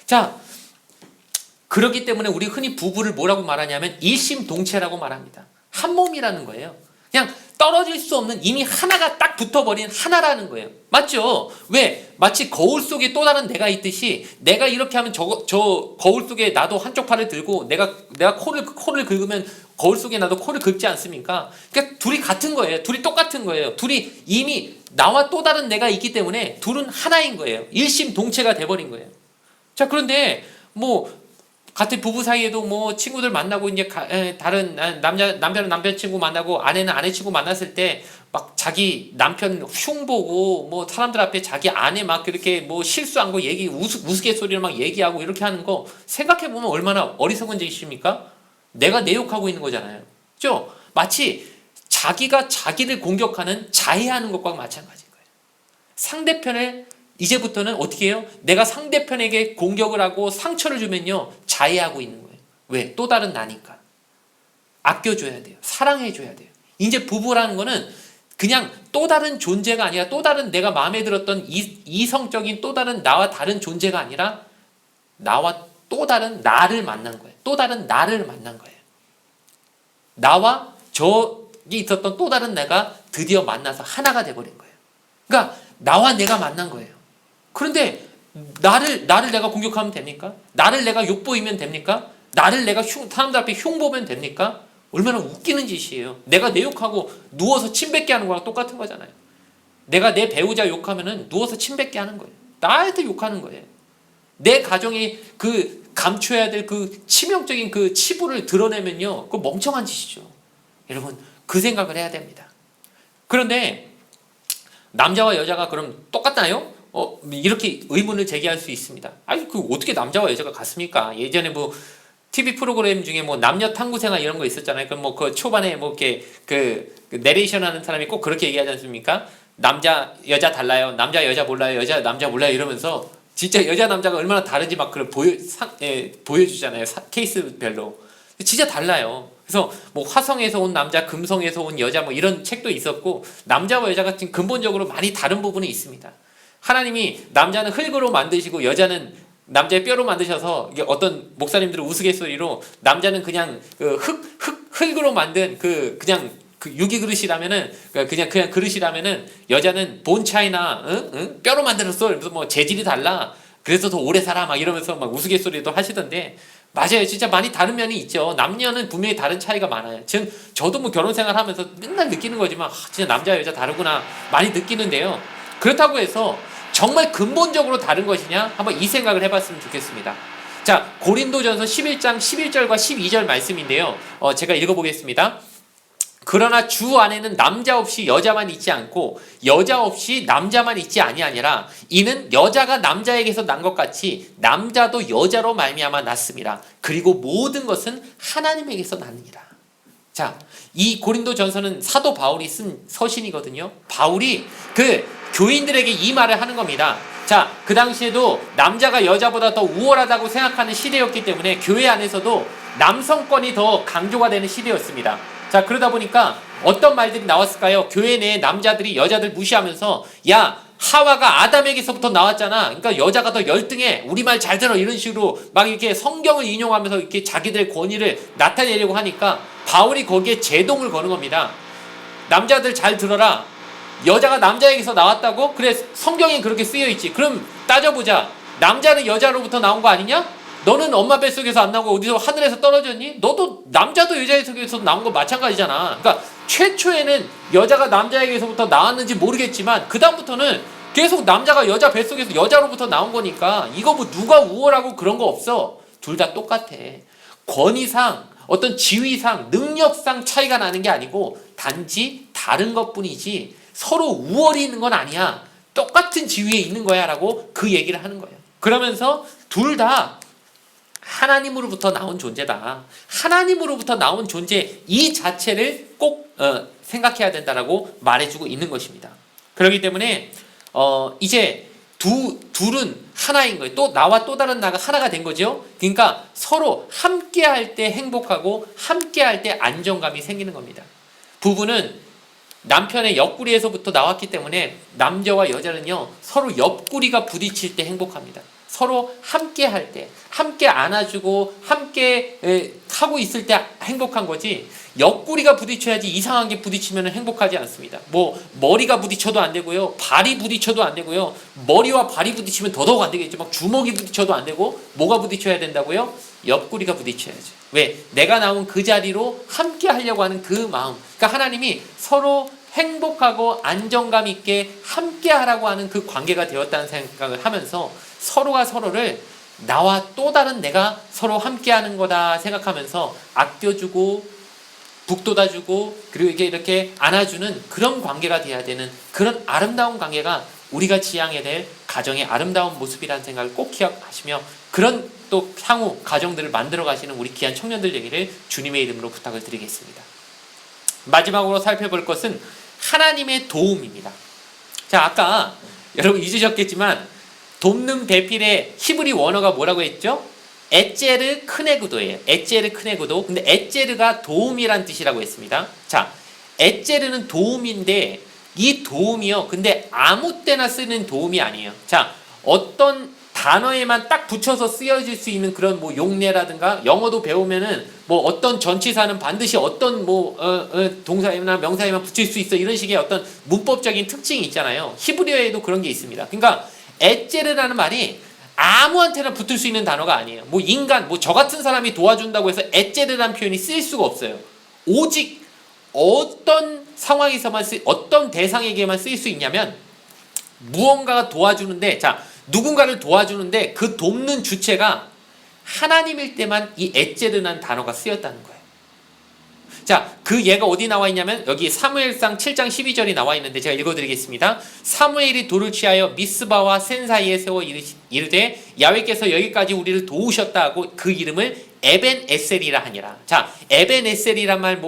C: 자, 그렇기 때문에 우리 흔히 부부를 뭐라고 말하냐면 일심동체라고 말합니다. 한 몸이라는 거예요. 그냥 떨어질 수 없는 이미 하나가 딱 붙어버린 하나라는 거예요. 맞죠? 왜? 마치 거울 속에 또 다른 내가 있듯이 내가 이렇게 하면 저 거울 속에 나도 한쪽 팔을 들고 내가 코를 긁으면 거울 속에 나도 코를 긁지 않습니까? 그러니까 둘이 같은 거예요. 둘이 똑같은 거예요. 둘이 이미 나와 또 다른 내가 있기 때문에 둘은 하나인 거예요. 일심동체가 돼버린 거예요. 자, 그런데 같은 부부 사이에도 뭐 친구들 만나고 이제 다른 남편은 남편친구 만나고 아내는 아내친구 만났을 때 막 자기 남편 흉보고 뭐 사람들 앞에 자기 아내 막 그렇게 뭐 실수한 거 우스갯소리를 막 얘기하고 이렇게 하는 거 생각해 보면 얼마나 어리석은 짓입니까? 내가 내 욕하고 있는 거잖아요. 그죠? 마치 자기가 자기를 공격하는 자해하는 것과 마찬가지인 거예요. 상대편을 이제부터는 어떻게 해요? 내가 상대편에게 공격을 하고 상처를 주면요 자해하고 있는 거예요. 왜? 또 다른 나니까. 아껴줘야 돼요. 사랑해줘야 돼요. 이제 부부라는 거는 그냥 또 다른 존재가 아니라 또 다른 내가 마음에 들었던 이성적인 또 다른 나와 다른 존재가 아니라 나와 또 다른 나를 만난 거예요. 또 다른 나를 만난 거예요. 나와 저기 있었던 또 다른 내가 드디어 만나서 하나가 돼버린 거예요. 그러니까 나와 내가 만난 거예요. 그런데 나를 내가 공격하면 됩니까? 나를 내가 욕보이면 됩니까? 나를 내가 사람들 앞에 흉보면 됩니까? 얼마나 웃기는 짓이에요. 내가 내 욕하고 누워서 침 뱉게 하는 거랑 똑같은 거잖아요. 내가 내 배우자 욕하면은 누워서 침 뱉게 하는 거예요. 나한테 욕하는 거예요. 내 가정이 그 감춰야 될 그 치명적인 그 치부를 드러내면요, 그거 멍청한 짓이죠. 여러분, 그 생각을 해야 됩니다. 그런데 남자와 여자가 그럼 똑같나요? 이렇게 의문을 제기할 수 있습니다. 아니, 그 어떻게 남자와 여자가 같습니까? 예전에 뭐 TV 프로그램 중에 뭐 남녀 탐구 생활 이런 거 있었잖아요. 그럼 뭐 그 초반에 뭐 이렇게 그 내레이션 하는 사람이 꼭 그렇게 얘기하지 않습니까? 남자 여자 달라요. 남자 여자 몰라요. 여자 남자 몰라요. 이러면서 진짜 여자 남자가 얼마나 다른지 막 그걸 보여주잖아요. 케이스별로. 진짜 달라요. 그래서 뭐 화성에서 온 남자, 금성에서 온 여자 뭐 이런 책도 있었고, 남자와 여자가 지금 근본적으로 많이 다른 부분이 있습니다. 하나님이 남자는 흙으로 만드시고 여자는 남자의 뼈로 만드셔서, 이게 어떤 목사님들은 우스갯소리로 남자는 그냥 그 흙으로 만든 그냥 그 유기 그릇이라면은, 그냥 그릇이라면은, 여자는 본 차이나 뼈로 만들었어. 그래서 뭐 재질이 달라. 그래서 더 오래 살아 막 이러면서 막 우스갯소리도 하시던데, 맞아요. 진짜 많이 다른 면이 있죠. 남녀는 분명히 다른 차이가 많아요. 지금 저도 뭐 결혼 생활하면서 맨날 느끼는 거지만 진짜 남자 여자 다르구나 많이 느끼는데요. 그렇다고 해서 정말 근본적으로 다른 것이냐? 한번 이 생각을 해봤으면 좋겠습니다. 자, 고린도전서 11장 11절과 12절 말씀인데요. 제가 읽어보겠습니다. 그러나 주 안에는 남자 없이 여자만 있지 않고 여자 없이 남자만 있지 아니하니라. 이는 여자가 남자에게서 난 것 같이 남자도 여자로 말미암아 났습니다. 그리고 모든 것은 하나님에게서 났느니라. 자, 이 고린도전서는 사도 바울이 쓴 서신이거든요. 바울이 그 교인들에게 이 말을 하는 겁니다. 자, 그 당시에도 남자가 여자보다 더 우월하다고 생각하는 시대였기 때문에 교회 안에서도 남성권이 더 강조가 되는 시대였습니다. 자, 그러다 보니까 어떤 말들이 나왔을까요? 교회 내에 남자들이 여자들 무시하면서, 야, 하와가 아담에게서부터 나왔잖아. 그러니까 여자가 더 열등해. 우리 말 잘 들어. 이런 식으로 막 이렇게 성경을 인용하면서 이렇게 자기들의 권위를 나타내려고 하니까 바울이 거기에 제동을 거는 겁니다. 남자들 잘 들어라. 여자가 남자에게서 나왔다고? 그래, 성경에 그렇게 쓰여 있지. 그럼 따져보자. 남자는 여자로부터 나온 거 아니냐? 너는 엄마 뱃속에서 안 나오고 어디서 하늘에서 떨어졌니? 너도 남자도 여자에게서 나온 거 마찬가지잖아. 그러니까 최초에는 여자가 남자에게서부터 나왔는지 모르겠지만 그 다음부터는 계속 남자가 여자 뱃속에서 여자로부터 나온 거니까 이거 뭐 누가 우월하고 그런 거 없어. 둘 다 똑같아. 권위상, 어떤 지위상, 능력상 차이가 나는 게 아니고 단지 다른 것뿐이지 서로 우월이 있는 건 아니야. 똑같은 지위에 있는 거야 라고 그 얘기를 하는 거예요. 그러면서 둘 다 하나님으로부터 나온 존재다. 하나님으로부터 나온 존재 이 자체를 꼭 생각해야 된다라고 말해주고 있는 것입니다. 그렇기 때문에 이제 둘은 하나인 거예요. 또 나와 또 다른 나가 하나가 된 거죠. 그러니까 서로 함께할 때 행복하고 함께할 때 안정감이 생기는 겁니다. 부부는 남편의 옆구리에서부터 나왔기 때문에 남자와 여자는요 서로 옆구리가 부딪힐 때 행복합니다. 서로 함께 할 때, 함께 안아주고 함께 하고 있을 때 행복한 거지, 옆구리가 부딪혀야지 이상하게 부딪히면 행복하지 않습니다. 뭐 머리가 부딪혀도 안 되고요, 발이 부딪혀도 안 되고요, 머리와 발이 부딪히면 더더욱 안 되겠죠. 막 주먹이 부딪혀도 안 되고, 뭐가 부딪혀야 된다고요? 옆구리가 부딪혀야죠. 왜? 내가 나온 그 자리로 함께 하려고 하는 그 마음. 그러니까 하나님이 서로 행복하고 안정감 있게 함께 하라고 하는 그 관계가 되었다는 생각을 하면서 서로가 서로를 나와 또 다른 내가 서로 함께 하는 거다 생각하면서 아껴주고 북돋아주고 그리고 이렇게 안아주는 그런 관계가 돼야 되는, 그런 아름다운 관계가 우리가 지향해야 될 가정의 아름다운 모습이라는 생각을 꼭 기억하시며, 그런 또 향후 가정들을 만들어 가시는 우리 귀한 청년들 되기를 주님의 이름으로 부탁을 드리겠습니다. 마지막으로 살펴볼 것은 하나님의 도움입니다. 자, 아까 여러분 잊으셨겠지만 돕는 배필의 히브리 원어가 뭐라고 했죠? 에제르 크네구도예요. 에제르 크네구도. 근데 에제르가 도움이란 뜻이라고 했습니다. 자, 에제르는 도움인데 이 도움이요, 근데 아무 때나 쓰는 도움이 아니에요. 자, 어떤 단어에만 딱 붙여서 쓰여질 수 있는 그런 뭐 용례라든가, 영어도 배우면은 뭐 어떤 전치사는 반드시 어떤 뭐 동사나 명사에만 붙일 수 있어, 이런 식의 어떤 문법적인 특징이 있잖아요. 히브리어에도 그런 게 있습니다. 그러니까 에제르라는 말이 아무한테나 붙을 수 있는 단어가 아니에요. 뭐 인간, 뭐 저 같은 사람이 도와준다고 해서 에제르라는 표현이 쓰일 수가 없어요. 오직 어떤 상황에서만 어떤 대상에게만 쓰일 수 있냐면, 무언가가 도와주는데, 자, 누군가를 도와주는데 그 돕는 주체가 하나님일 때만 이 에제르라는 단어가 쓰였다는 거예요. 자, 그 예가 어디 나와 있냐면 여기 사무엘상 7장 12절이 나와 있는데 제가 읽어드리겠습니다. 사무엘이 돌을 취하여 미스바와 센 사이에 세워 이르되 야훼께서 여기까지 우리를 도우셨다 하고 그 이름을 에벤 에셀이라 하니라. 자, 에벤 에셀이란 말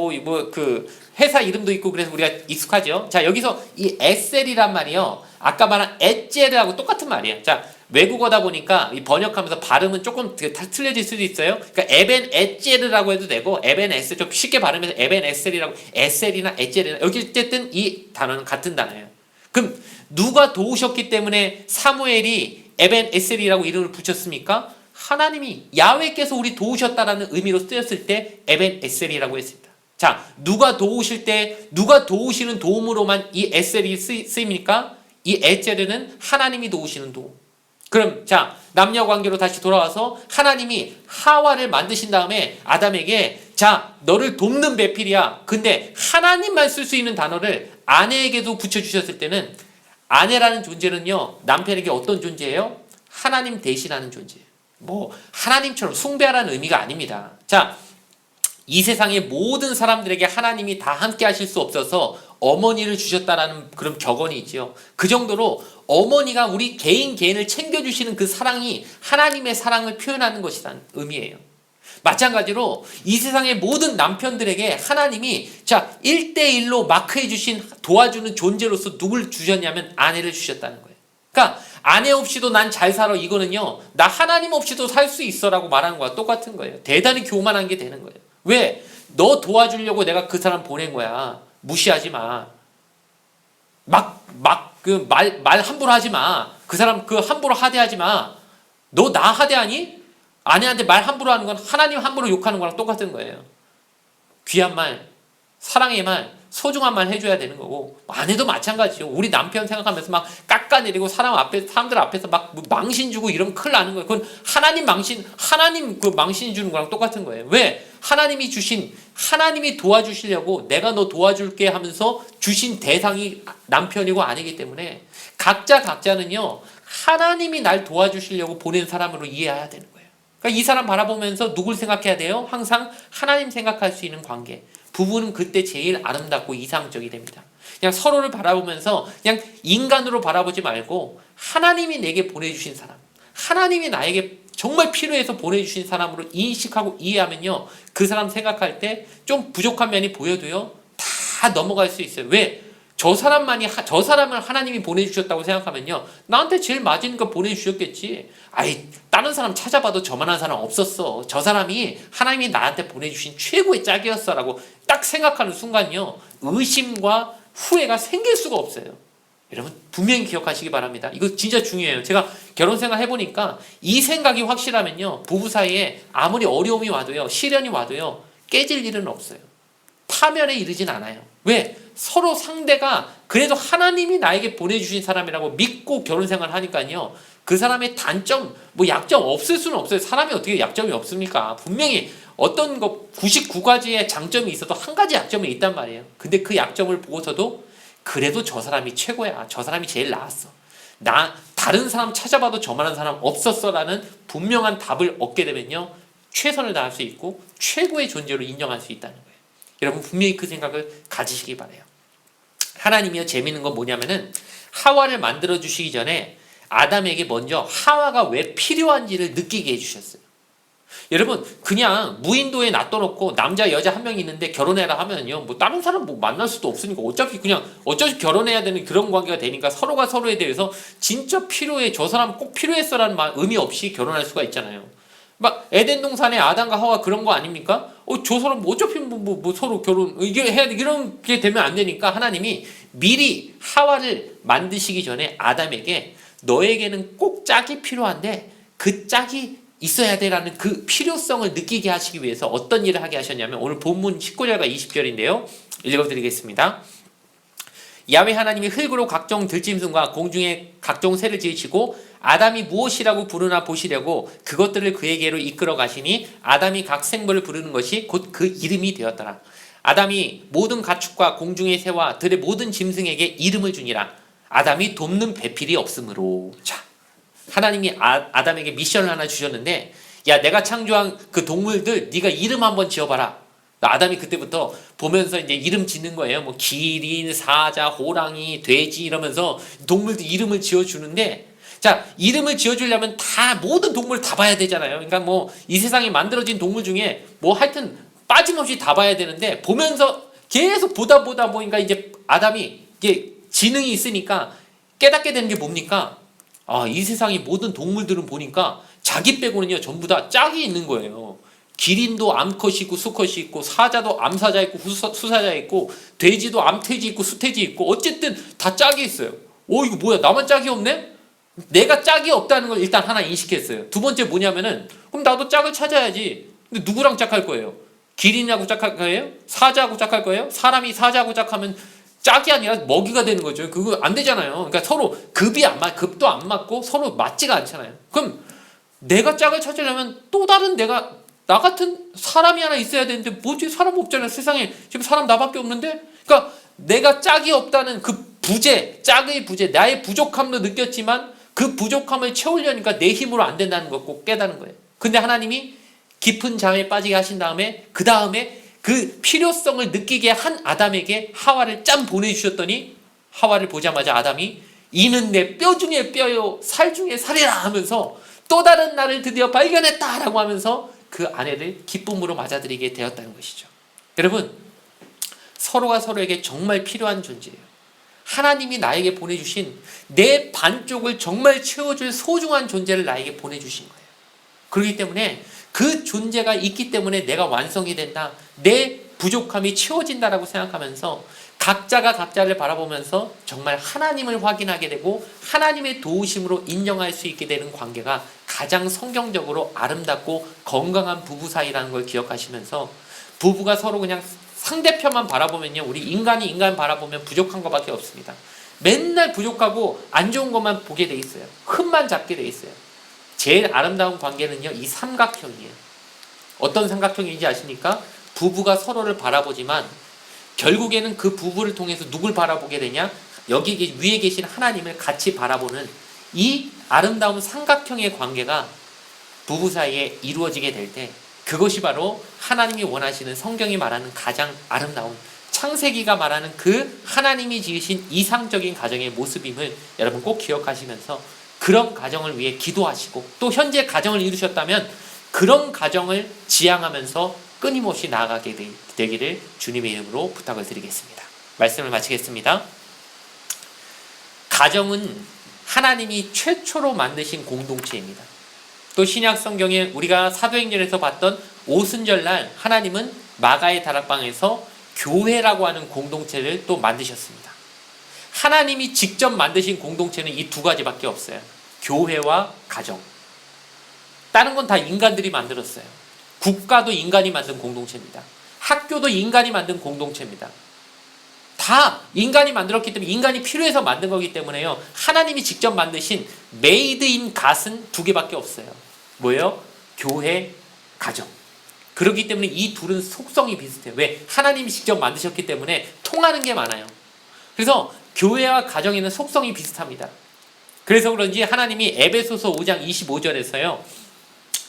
C: 그 회사 이름도 있고 그래서 우리가 익숙하죠. 자, 여기서 이 에셀이란 말이요, 아까 말한 에제르하고 똑같은 말이에요. 자, 외국어다 보니까 이 번역하면서 발음은 조금 틀려질 수도 있어요. 그러니까 에벤 에제르라고 해도 되고 에벤 에셀 좀 쉽게 발음해서 에벤 에셀이라고, 에셀이나 에제르나 여기 어쨌든 이 단어는 같은 단어예요. 그럼 누가 도우셨기 때문에 사무엘이 에벤 에셀이라고 이름을 붙였습니까? 하나님이 야훼께서 우리 도우셨다라는 의미로 쓰였을 때 에벤 에셀이라고 했습니다. 자, 누가 도우실 때 누가 도우시는 도움으로만 이 에셀이 쓰입니까? 이 에제르는 하나님이 도우시는 도움. 그럼 자, 남녀 관계로 다시 돌아와서 하나님이 하와를 만드신 다음에 아담에게 자, 너를 돕는 배필이야. 근데 하나님만 쓸 수 있는 단어를 아내에게도 붙여주셨을 때는 아내라는 존재는요, 남편에게 어떤 존재예요? 하나님 대신하는 존재예요. 뭐 하나님처럼 숭배하라는 의미가 아닙니다. 자, 이 세상의 모든 사람들에게 하나님이 다 함께 하실 수 없어서 어머니를 주셨다라는 그런 격언이 있죠. 그 정도로 어머니가 우리 개인을 챙겨주시는 그 사랑이 하나님의 사랑을 표현하는 것이라는 의미예요. 마찬가지로 이 세상의 모든 남편들에게 하나님이 자, 1대1로 마크해 주신 도와주는 존재로서 누굴 주셨냐면 아내를 주셨다는 거예요. 그러니까 아내 없이도 난 잘 살아, 이거는요, 나 하나님 없이도 살 수 있어라고 말하는 거와 똑같은 거예요. 대단히 교만한 게 되는 거예요. 왜? 너 도와주려고 내가 그 사람 보낸 거야. 무시하지 마. 말 함부로 하지 마. 그 사람 함부로 하대하지 마. 너 나 하대하니? 아내한테 말 함부로 하는 건 하나님 함부로 욕하는 거랑 똑같은 거예요. 귀한 말, 사랑의 말, 소중한 말 해줘야 되는 거고, 아내도 마찬가지죠. 우리 남편 생각하면서 막 깎아내리고 사람들 앞에서 막 망신 주고 이러면 큰일 나는 거예요. 그건 하나님 그 망신 주는 거랑 똑같은 거예요. 왜? 하나님이 도와주시려고 내가 너 도와줄게 하면서 주신 대상이 남편이고 아내이기 때문에 각자는요, 하나님이 날 도와주시려고 보낸 사람으로 이해해야 되는 거예요. 그러니까 이 사람 바라보면서 누굴 생각해야 돼요? 항상 하나님 생각할 수 있는 관계. 부부는 그때 제일 아름답고 이상적이 됩니다. 그냥 서로를 바라보면서 그냥 인간으로 바라보지 말고 하나님이 내게 보내주신 사람, 하나님이 나에게 정말 필요해서 보내주신 사람으로 인식하고 이해하면요, 그 사람 생각할 때 좀 부족한 면이 보여도요, 다 넘어갈 수 있어요. 왜? 저 사람을 하나님이 보내주셨다고 생각하면요, 나한테 제일 맞은 거 보내주셨겠지. 다른 사람 찾아봐도 저만한 사람 없었어. 저 사람이 하나님이 나한테 보내주신 최고의 짝이었어 라고 딱 생각하는 순간요, 의심과 후회가 생길 수가 없어요. 여러분 분명히 기억하시기 바랍니다. 이거 진짜 중요해요. 제가 결혼 생활 해보니까 이 생각이 확실하면요, 부부 사이에 아무리 어려움이 와도요, 시련이 와도요, 깨질 일은 없어요. 파면에 이르진 않아요. 왜? 서로 상대가 그래도 하나님이 나에게 보내주신 사람이라고 믿고 결혼 생활을 하니까요, 그 사람의 단점, 약점 없을 수는 없어요. 사람이 어떻게 약점이 없습니까? 분명히 어떤 99가지의 장점이 있어도 한 가지 약점이 있단 말이에요. 근데 그 약점을 보고서도 그래도 저 사람이 최고야. 저 사람이 제일 나았어. 다른 사람 찾아봐도 저만한 사람 없었어 라는 분명한 답을 얻게 되면요, 최선을 다할 수 있고 최고의 존재로 인정할 수 있다는 거예요. 여러분 분명히 그 생각을 가지시기 바라요. 하나님이요, 재밌는 건 뭐냐면은 하와를 만들어 주시기 전에 아담에게 먼저 하와가 왜 필요한지를 느끼게 해주셨어요. 여러분 그냥 무인도에 놔둬놓고 남자 여자 한 명 있는데 결혼해라 하면요, 다른 사람 만날 수도 없으니까 어차피 결혼해야 되는 그런 관계가 되니까 서로가 서로에 대해서 진짜 필요해, 저 사람 꼭 필요했어라는 의미 없이 결혼할 수가 있잖아요. 에덴 동산에 아담과 하와 그런 거 아닙니까? 저 사람 어차피 서로 결혼 이런 게 되면 안 되니까 하나님이 미리 하와를 만드시기 전에 아담에게 너에게는 꼭 짝이 필요한데 그 짝이 있어야 되라는 그 필요성을 느끼게 하시기 위해서 어떤 일을 하게 하셨냐면, 오늘 본문 19절과 20절인데요 읽어드리겠습니다. 야훼 하나님이 흙으로 각종 들짐승과 공중에 각종 새를 지으시고 아담이 무엇이라고 부르나 보시려고 그것들을 그에게로 이끌어 가시니 아담이 각 생물을 부르는 것이 곧 그 이름이 되었더라. 아담이 모든 가축과 공중의 새와 들의 모든 짐승에게 이름을 주니라. 아담이 돕는 배필이 없으므로. 자, 하나님이 아담에게 미션을 하나 주셨는데, 야, 내가 창조한 그 동물들 네가 이름 한번 지어봐라. 아담이 그때부터 보면서 이제 이름 짓는 거예요. 뭐 기린, 사자, 호랑이, 돼지 이러면서 동물들 이름을 지어주는데, 자, 이름을 지어주려면 다 모든 동물 다 봐야 되잖아요. 그러니까 뭐 이 세상에 만들어진 동물 중에 뭐 하여튼 빠짐없이 다 봐야 되는데, 보면서 계속 보다 보니까 이제 아담이 이게 지능이 있으니까 깨닫게 되는 게 뭡니까? 아, 이 세상의 모든 동물들은 보니까 자기 빼고는요 전부 다 짝이 있는 거예요. 기린도 암컷이 있고 수컷이 있고, 사자도 암사자 있고 수사자 있고, 돼지도 암돼지 있고 수돼지 있고, 어쨌든 다 짝이 있어요. 이거 뭐야, 나만 짝이 없네? 내가 짝이 없다는 걸 일단 하나 인식했어요. 두 번째 뭐냐면은, 그럼 나도 짝을 찾아야지. 근데 누구랑 짝할 거예요? 기린하고 짝할 거예요? 사자하고 짝할 거예요? 사람이 사자하고 짝하면 짝이 아니라 먹이가 되는 거죠. 그거 안 되잖아요. 그러니까 서로 급도 안 맞고 서로 맞지가 않잖아요. 그럼 내가 짝을 찾으려면 또 다른 나 같은 사람이 하나 있어야 되는데, 뭐지? 사람 없잖아요. 세상에 지금 사람 나밖에 없는데? 그러니까 내가 짝이 없다는 그 짝의 부재, 나의 부족함도 느꼈지만 그 부족함을 채우려니까 내 힘으로 안 된다는 거 꼭 깨닫는 거예요. 근데 하나님이 깊은 잠에 빠지게 하신 다음에, 그 다음에 그 필요성을 느끼게 한 아담에게 하와를 짠 보내주셨더니, 하와를 보자마자 아담이 이는 내 뼈 중에 뼈요 살 중에 살이라 하면서 또 다른 나를 드디어 발견했다라고 하면서 그 아내를 기쁨으로 맞아들이게 되었다는 것이죠. 여러분, 서로가 서로에게 정말 필요한 존재예요. 하나님이 나에게 보내주신 내 반쪽을 정말 채워줄 소중한 존재를 나에게 보내주신 거예요. 그렇기 때문에 그 존재가 있기 때문에 내가 완성이 된다, 내 부족함이 채워진다라고 생각하면서 각자가 각자를 바라보면서 정말 하나님을 확인하게 되고 하나님의 도우심으로 인정할 수 있게 되는 관계가 가장 성경적으로 아름답고 건강한 부부 사이라는 걸 기억하시면서, 부부가 서로 그냥 상대편만 바라보면요, 우리 인간이 인간 바라보면 부족한 것밖에 없습니다. 맨날 부족하고 안 좋은 것만 보게 돼 있어요. 흠만 잡게 돼 있어요. 제일 아름다운 관계는요, 이 삼각형이에요. 어떤 삼각형인지 아십니까? 부부가 서로를 바라보지만 결국에는 그 부부를 통해서 누굴 바라보게 되냐? 여기 위에 계신 하나님을 같이 바라보는 이 아름다운 삼각형의 관계가 부부 사이에 이루어지게 될 때, 그것이 바로 하나님이 원하시는, 성경이 말하는 가장 아름다운, 창세기가 말하는 그 하나님이 지으신 이상적인 가정의 모습임을 여러분 꼭 기억하시면서, 그런 가정을 위해 기도하시고, 또 현재 가정을 이루셨다면 그런 가정을 지향하면서 끊임없이 나아가게 되기를 주님의 이름으로 부탁을 드리겠습니다. 말씀을 마치겠습니다. 가정은 하나님이 최초로 만드신 공동체입니다. 또 신약 성경에 우리가 사도행전에서 봤던 오순절날 하나님은 마가의 다락방에서 교회라고 하는 공동체를 또 만드셨습니다. 하나님이 직접 만드신 공동체는 이 두 가지밖에 없어요. 교회와 가정. 다른 건 다 인간들이 만들었어요. 국가도 인간이 만든 공동체입니다. 학교도 인간이 만든 공동체입니다. 다 인간이 만들었기 때문에, 인간이 필요해서 만든 거기 때문에요, 하나님이 직접 만드신 메이드 인 갓은 두 개밖에 없어요. 뭐예요? 교회, 가정. 그렇기 때문에 이 둘은 속성이 비슷해요. 왜? 하나님이 직접 만드셨기 때문에 통하는 게 많아요. 그래서 교회와 가정에는 속성이 비슷합니다. 그래서 그런지 하나님이 에베소서 5장 25절에서요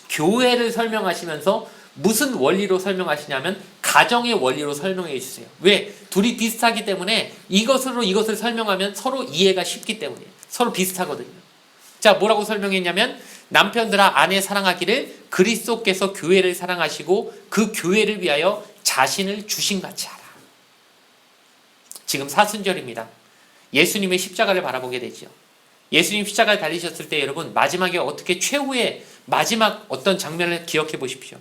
C: 교회를 설명하시면서 무슨 원리로 설명하시냐면 가정의 원리로 설명해 주세요. 왜? 둘이 비슷하기 때문에 이것을 설명하면 서로 이해가 쉽기 때문이에요. 서로 비슷하거든요. 자, 뭐라고 설명했냐면, 남편들아 아내 사랑하기를 그리스도께서 교회를 사랑하시고 그 교회를 위하여 자신을 주신같이 하라. 지금 사순절입니다. 예수님의 십자가를 바라보게 되죠. 예수님 십자가에 달리셨을 때 여러분, 마지막에 어떻게, 최후의 마지막 어떤 장면을 기억해 보십시오.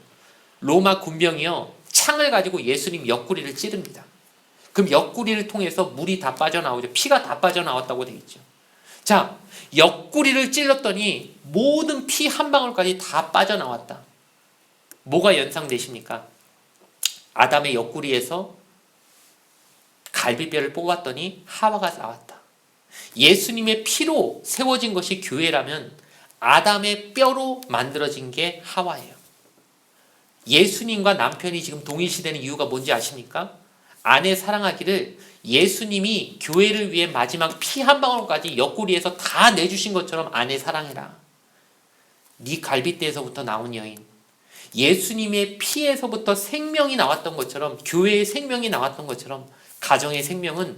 C: 로마 군병이요 창을 가지고 예수님 옆구리를 찌릅니다. 그럼 옆구리를 통해서 물이 다 빠져나오죠. 피가 다 빠져나왔다고 되어 있죠. 자, 옆구리를 찔렀더니 모든 피 한 방울까지 다 빠져나왔다. 뭐가 연상되십니까? 아담의 옆구리에서 갈비뼈를 뽑았더니 하와가 나왔다. 예수님의 피로 세워진 것이 교회라면 아담의 뼈로 만들어진 게 하와예요. 예수님과 남편이 지금 동일시되는 이유가 뭔지 아십니까? 아내 사랑하기를 예수님이 교회를 위해 마지막 피 한 방울까지 옆구리에서 다 내주신 것처럼 아내 사랑해라. 네 갈비뼈에서부터 나온 여인, 예수님의 피에서부터 생명이 나왔던 것처럼, 교회의 생명이 나왔던 것처럼 가정의 생명은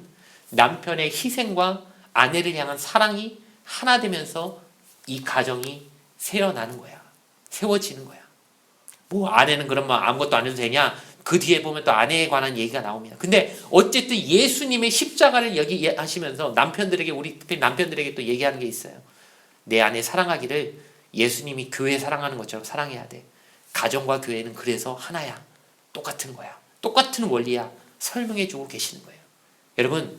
C: 남편의 희생과 아내를 향한 사랑이 하나 되면서 이 가정이 세어나는 거야. 세워지는 거야. 뭐 아내는 그럼 뭐 아무것도 안 해도 되냐? 그 뒤에 보면 또 아내에 관한 얘기가 나옵니다. 근데 어쨌든 예수님의 십자가를 얘기하시면서 남편들에게, 우리 특히 남편들에게 또 얘기하는 게 있어요. 내 아내 사랑하기를 예수님이 교회 사랑하는 것처럼 사랑해야 돼. 가정과 교회는 그래서 하나야. 똑같은 거야. 똑같은 원리야. 설명해주고 계시는 거예요. 여러분,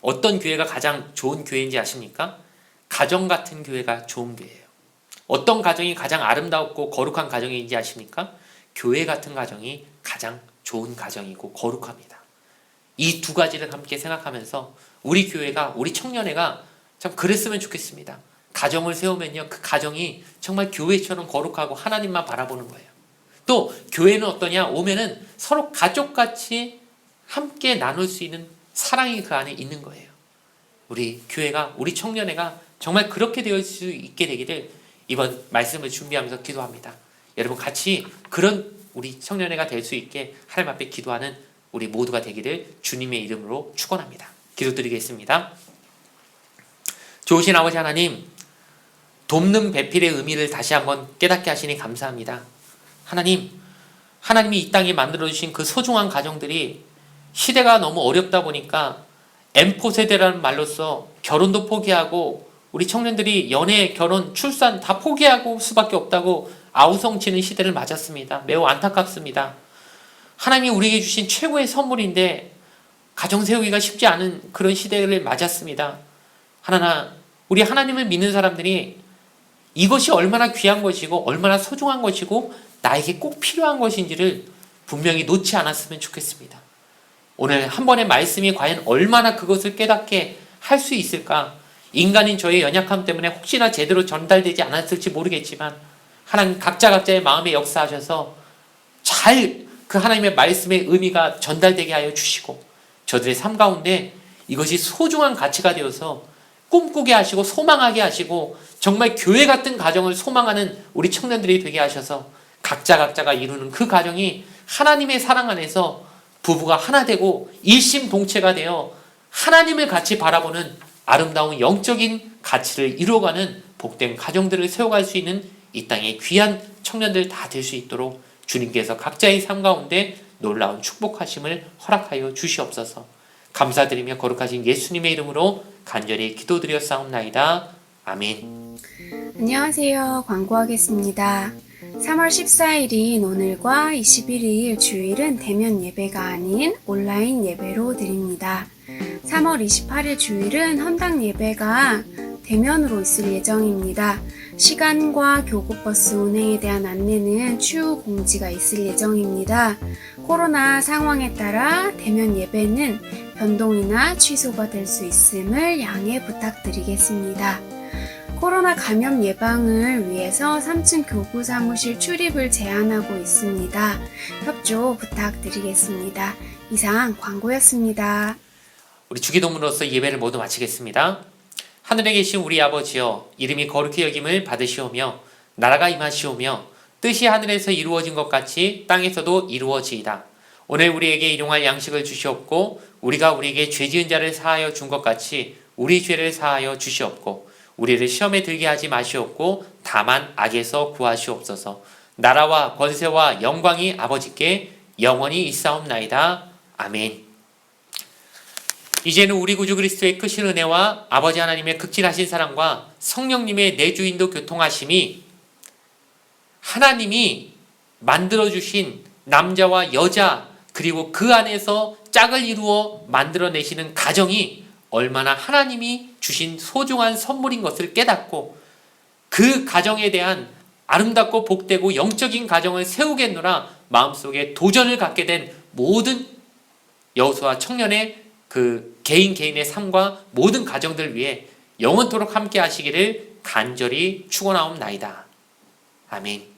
C: 어떤 교회가 가장 좋은 교회인지 아십니까? 가정 같은 교회가 좋은 교회예요. 어떤 가정이 가장 아름답고 거룩한 가정인지 아십니까? 교회 같은 가정이 가장 좋은 가정이고 거룩합니다. 이 두 가지를 함께 생각하면서 우리 교회가, 우리 청년회가 참 그랬으면 좋겠습니다. 가정을 세우면요, 그 가정이 정말 교회처럼 거룩하고 하나님만 바라보는 거예요. 또 교회는 어떠냐? 오면은 서로 가족같이 함께 나눌 수 있는 사랑이 그 안에 있는 거예요. 우리 교회가, 우리 청년회가 정말 그렇게 될 수 있게 되기를 이번 말씀을 준비하면서 기도합니다. 여러분 같이 그런 우리 청년회가 될 수 있게 하나님 앞에 기도하는 우리 모두가 되기를 주님의 이름으로 축원합니다. 기도드리겠습니다. 좋으신 아버지 하나님, 돕는 배필의 의미를 다시 한번 깨닫게 하시니 감사합니다. 하나님이 이 땅에 만들어주신 그 소중한 가정들이 시대가 너무 어렵다 보니까 M4세대라는 말로써 결혼도 포기하고 우리 청년들이 연애, 결혼, 출산 다 포기하고 수밖에 없다고 아우성치는 시대를 맞았습니다. 매우 안타깝습니다. 하나님이 우리에게 주신 최고의 선물인데 가정 세우기가 쉽지 않은 그런 시대를 맞았습니다. 우리 하나님을 믿는 사람들이 이것이 얼마나 귀한 것이고 얼마나 소중한 것이고 나에게 꼭 필요한 것인지를 분명히 놓지 않았으면 좋겠습니다. 오늘 한 번의 말씀이 과연 얼마나 그것을 깨닫게 할 수 있을까? 인간인 저의 연약함 때문에 혹시나 제대로 전달되지 않았을지 모르겠지만 하나님 각자의 마음에 역사하셔서 잘 그 하나님의 말씀의 의미가 전달되게 하여 주시고 저들의 삶 가운데 이것이 소중한 가치가 되어서 꿈꾸게 하시고 소망하게 하시고 정말 교회 같은 가정을 소망하는 우리 청년들이 되게 하셔서 각자가 이루는 그 가정이 하나님의 사랑 안에서 부부가 하나 되고 일심동체가 되어 하나님을 같이 바라보는 아름다운 영적인 가치를 이루어가는 복된 가정들을 세워갈 수 있는 이 땅의 귀한 청년들 다 될 수 있도록 주님께서 각자의 삶 가운데 놀라운 축복하심을 허락하여 주시옵소서. 감사드리며 거룩하신 예수님의 이름으로 간절히 기도드렸사옵나이다. 아멘.
D: 안녕하세요. 광고하겠습니다. 3월 14일인 오늘과 21일 주일은 대면 예배가 아닌 온라인 예배로 드립니다. 3월 28일 주일은 헌당 예배가 대면으로 있을 예정입니다. 시간과 교구버스 운행에 대한 안내는 추후 공지가 있을 예정입니다. 코로나 상황에 따라 대면 예배는 변동이나 취소가 될 수 있음을 양해 부탁드리겠습니다. 코로나 감염 예방을 위해서 3층 교구 사무실 출입을 제한하고 있습니다. 협조 부탁드리겠습니다. 이상 광고였습니다.
C: 우리 주기도문으로서 예배를 모두 마치겠습니다. 하늘에 계신 우리 아버지여, 이름이 거룩히 여김을 받으시오며 나라가 임하시오며 뜻이 하늘에서 이루어진 것 같이 땅에서도 이루어지이다. 오늘 우리에게 일용할 양식을 주시옵고 우리가 우리에게 죄 지은 자를 사하여 준 것 같이 우리 죄를 사하여 주시옵고 우리를 시험에 들게 하지 마시옵고 다만 악에서 구하시옵소서. 나라와 권세와 영광이 아버지께 영원히 있사옵나이다. 아멘. 이제는 우리 구주 그리스도의 크신 은혜와 아버지 하나님의 극진하신 사랑과 성령님의 내주인도 교통하심이 하나님이 만들어주신 남자와 여자 그리고 그 안에서 짝을 이루어 만들어내시는 가정이 얼마나 하나님이 주신 소중한 선물인 것을 깨닫고 그 가정에 대한 아름답고 복되고 영적인 가정을 세우겠노라 마음속에 도전을 갖게 된 모든 여호수아 청년의 그 개인의 삶과 모든 가정들 위해 영원토록 함께 하시기를 간절히 축원하옵나이다. 아멘.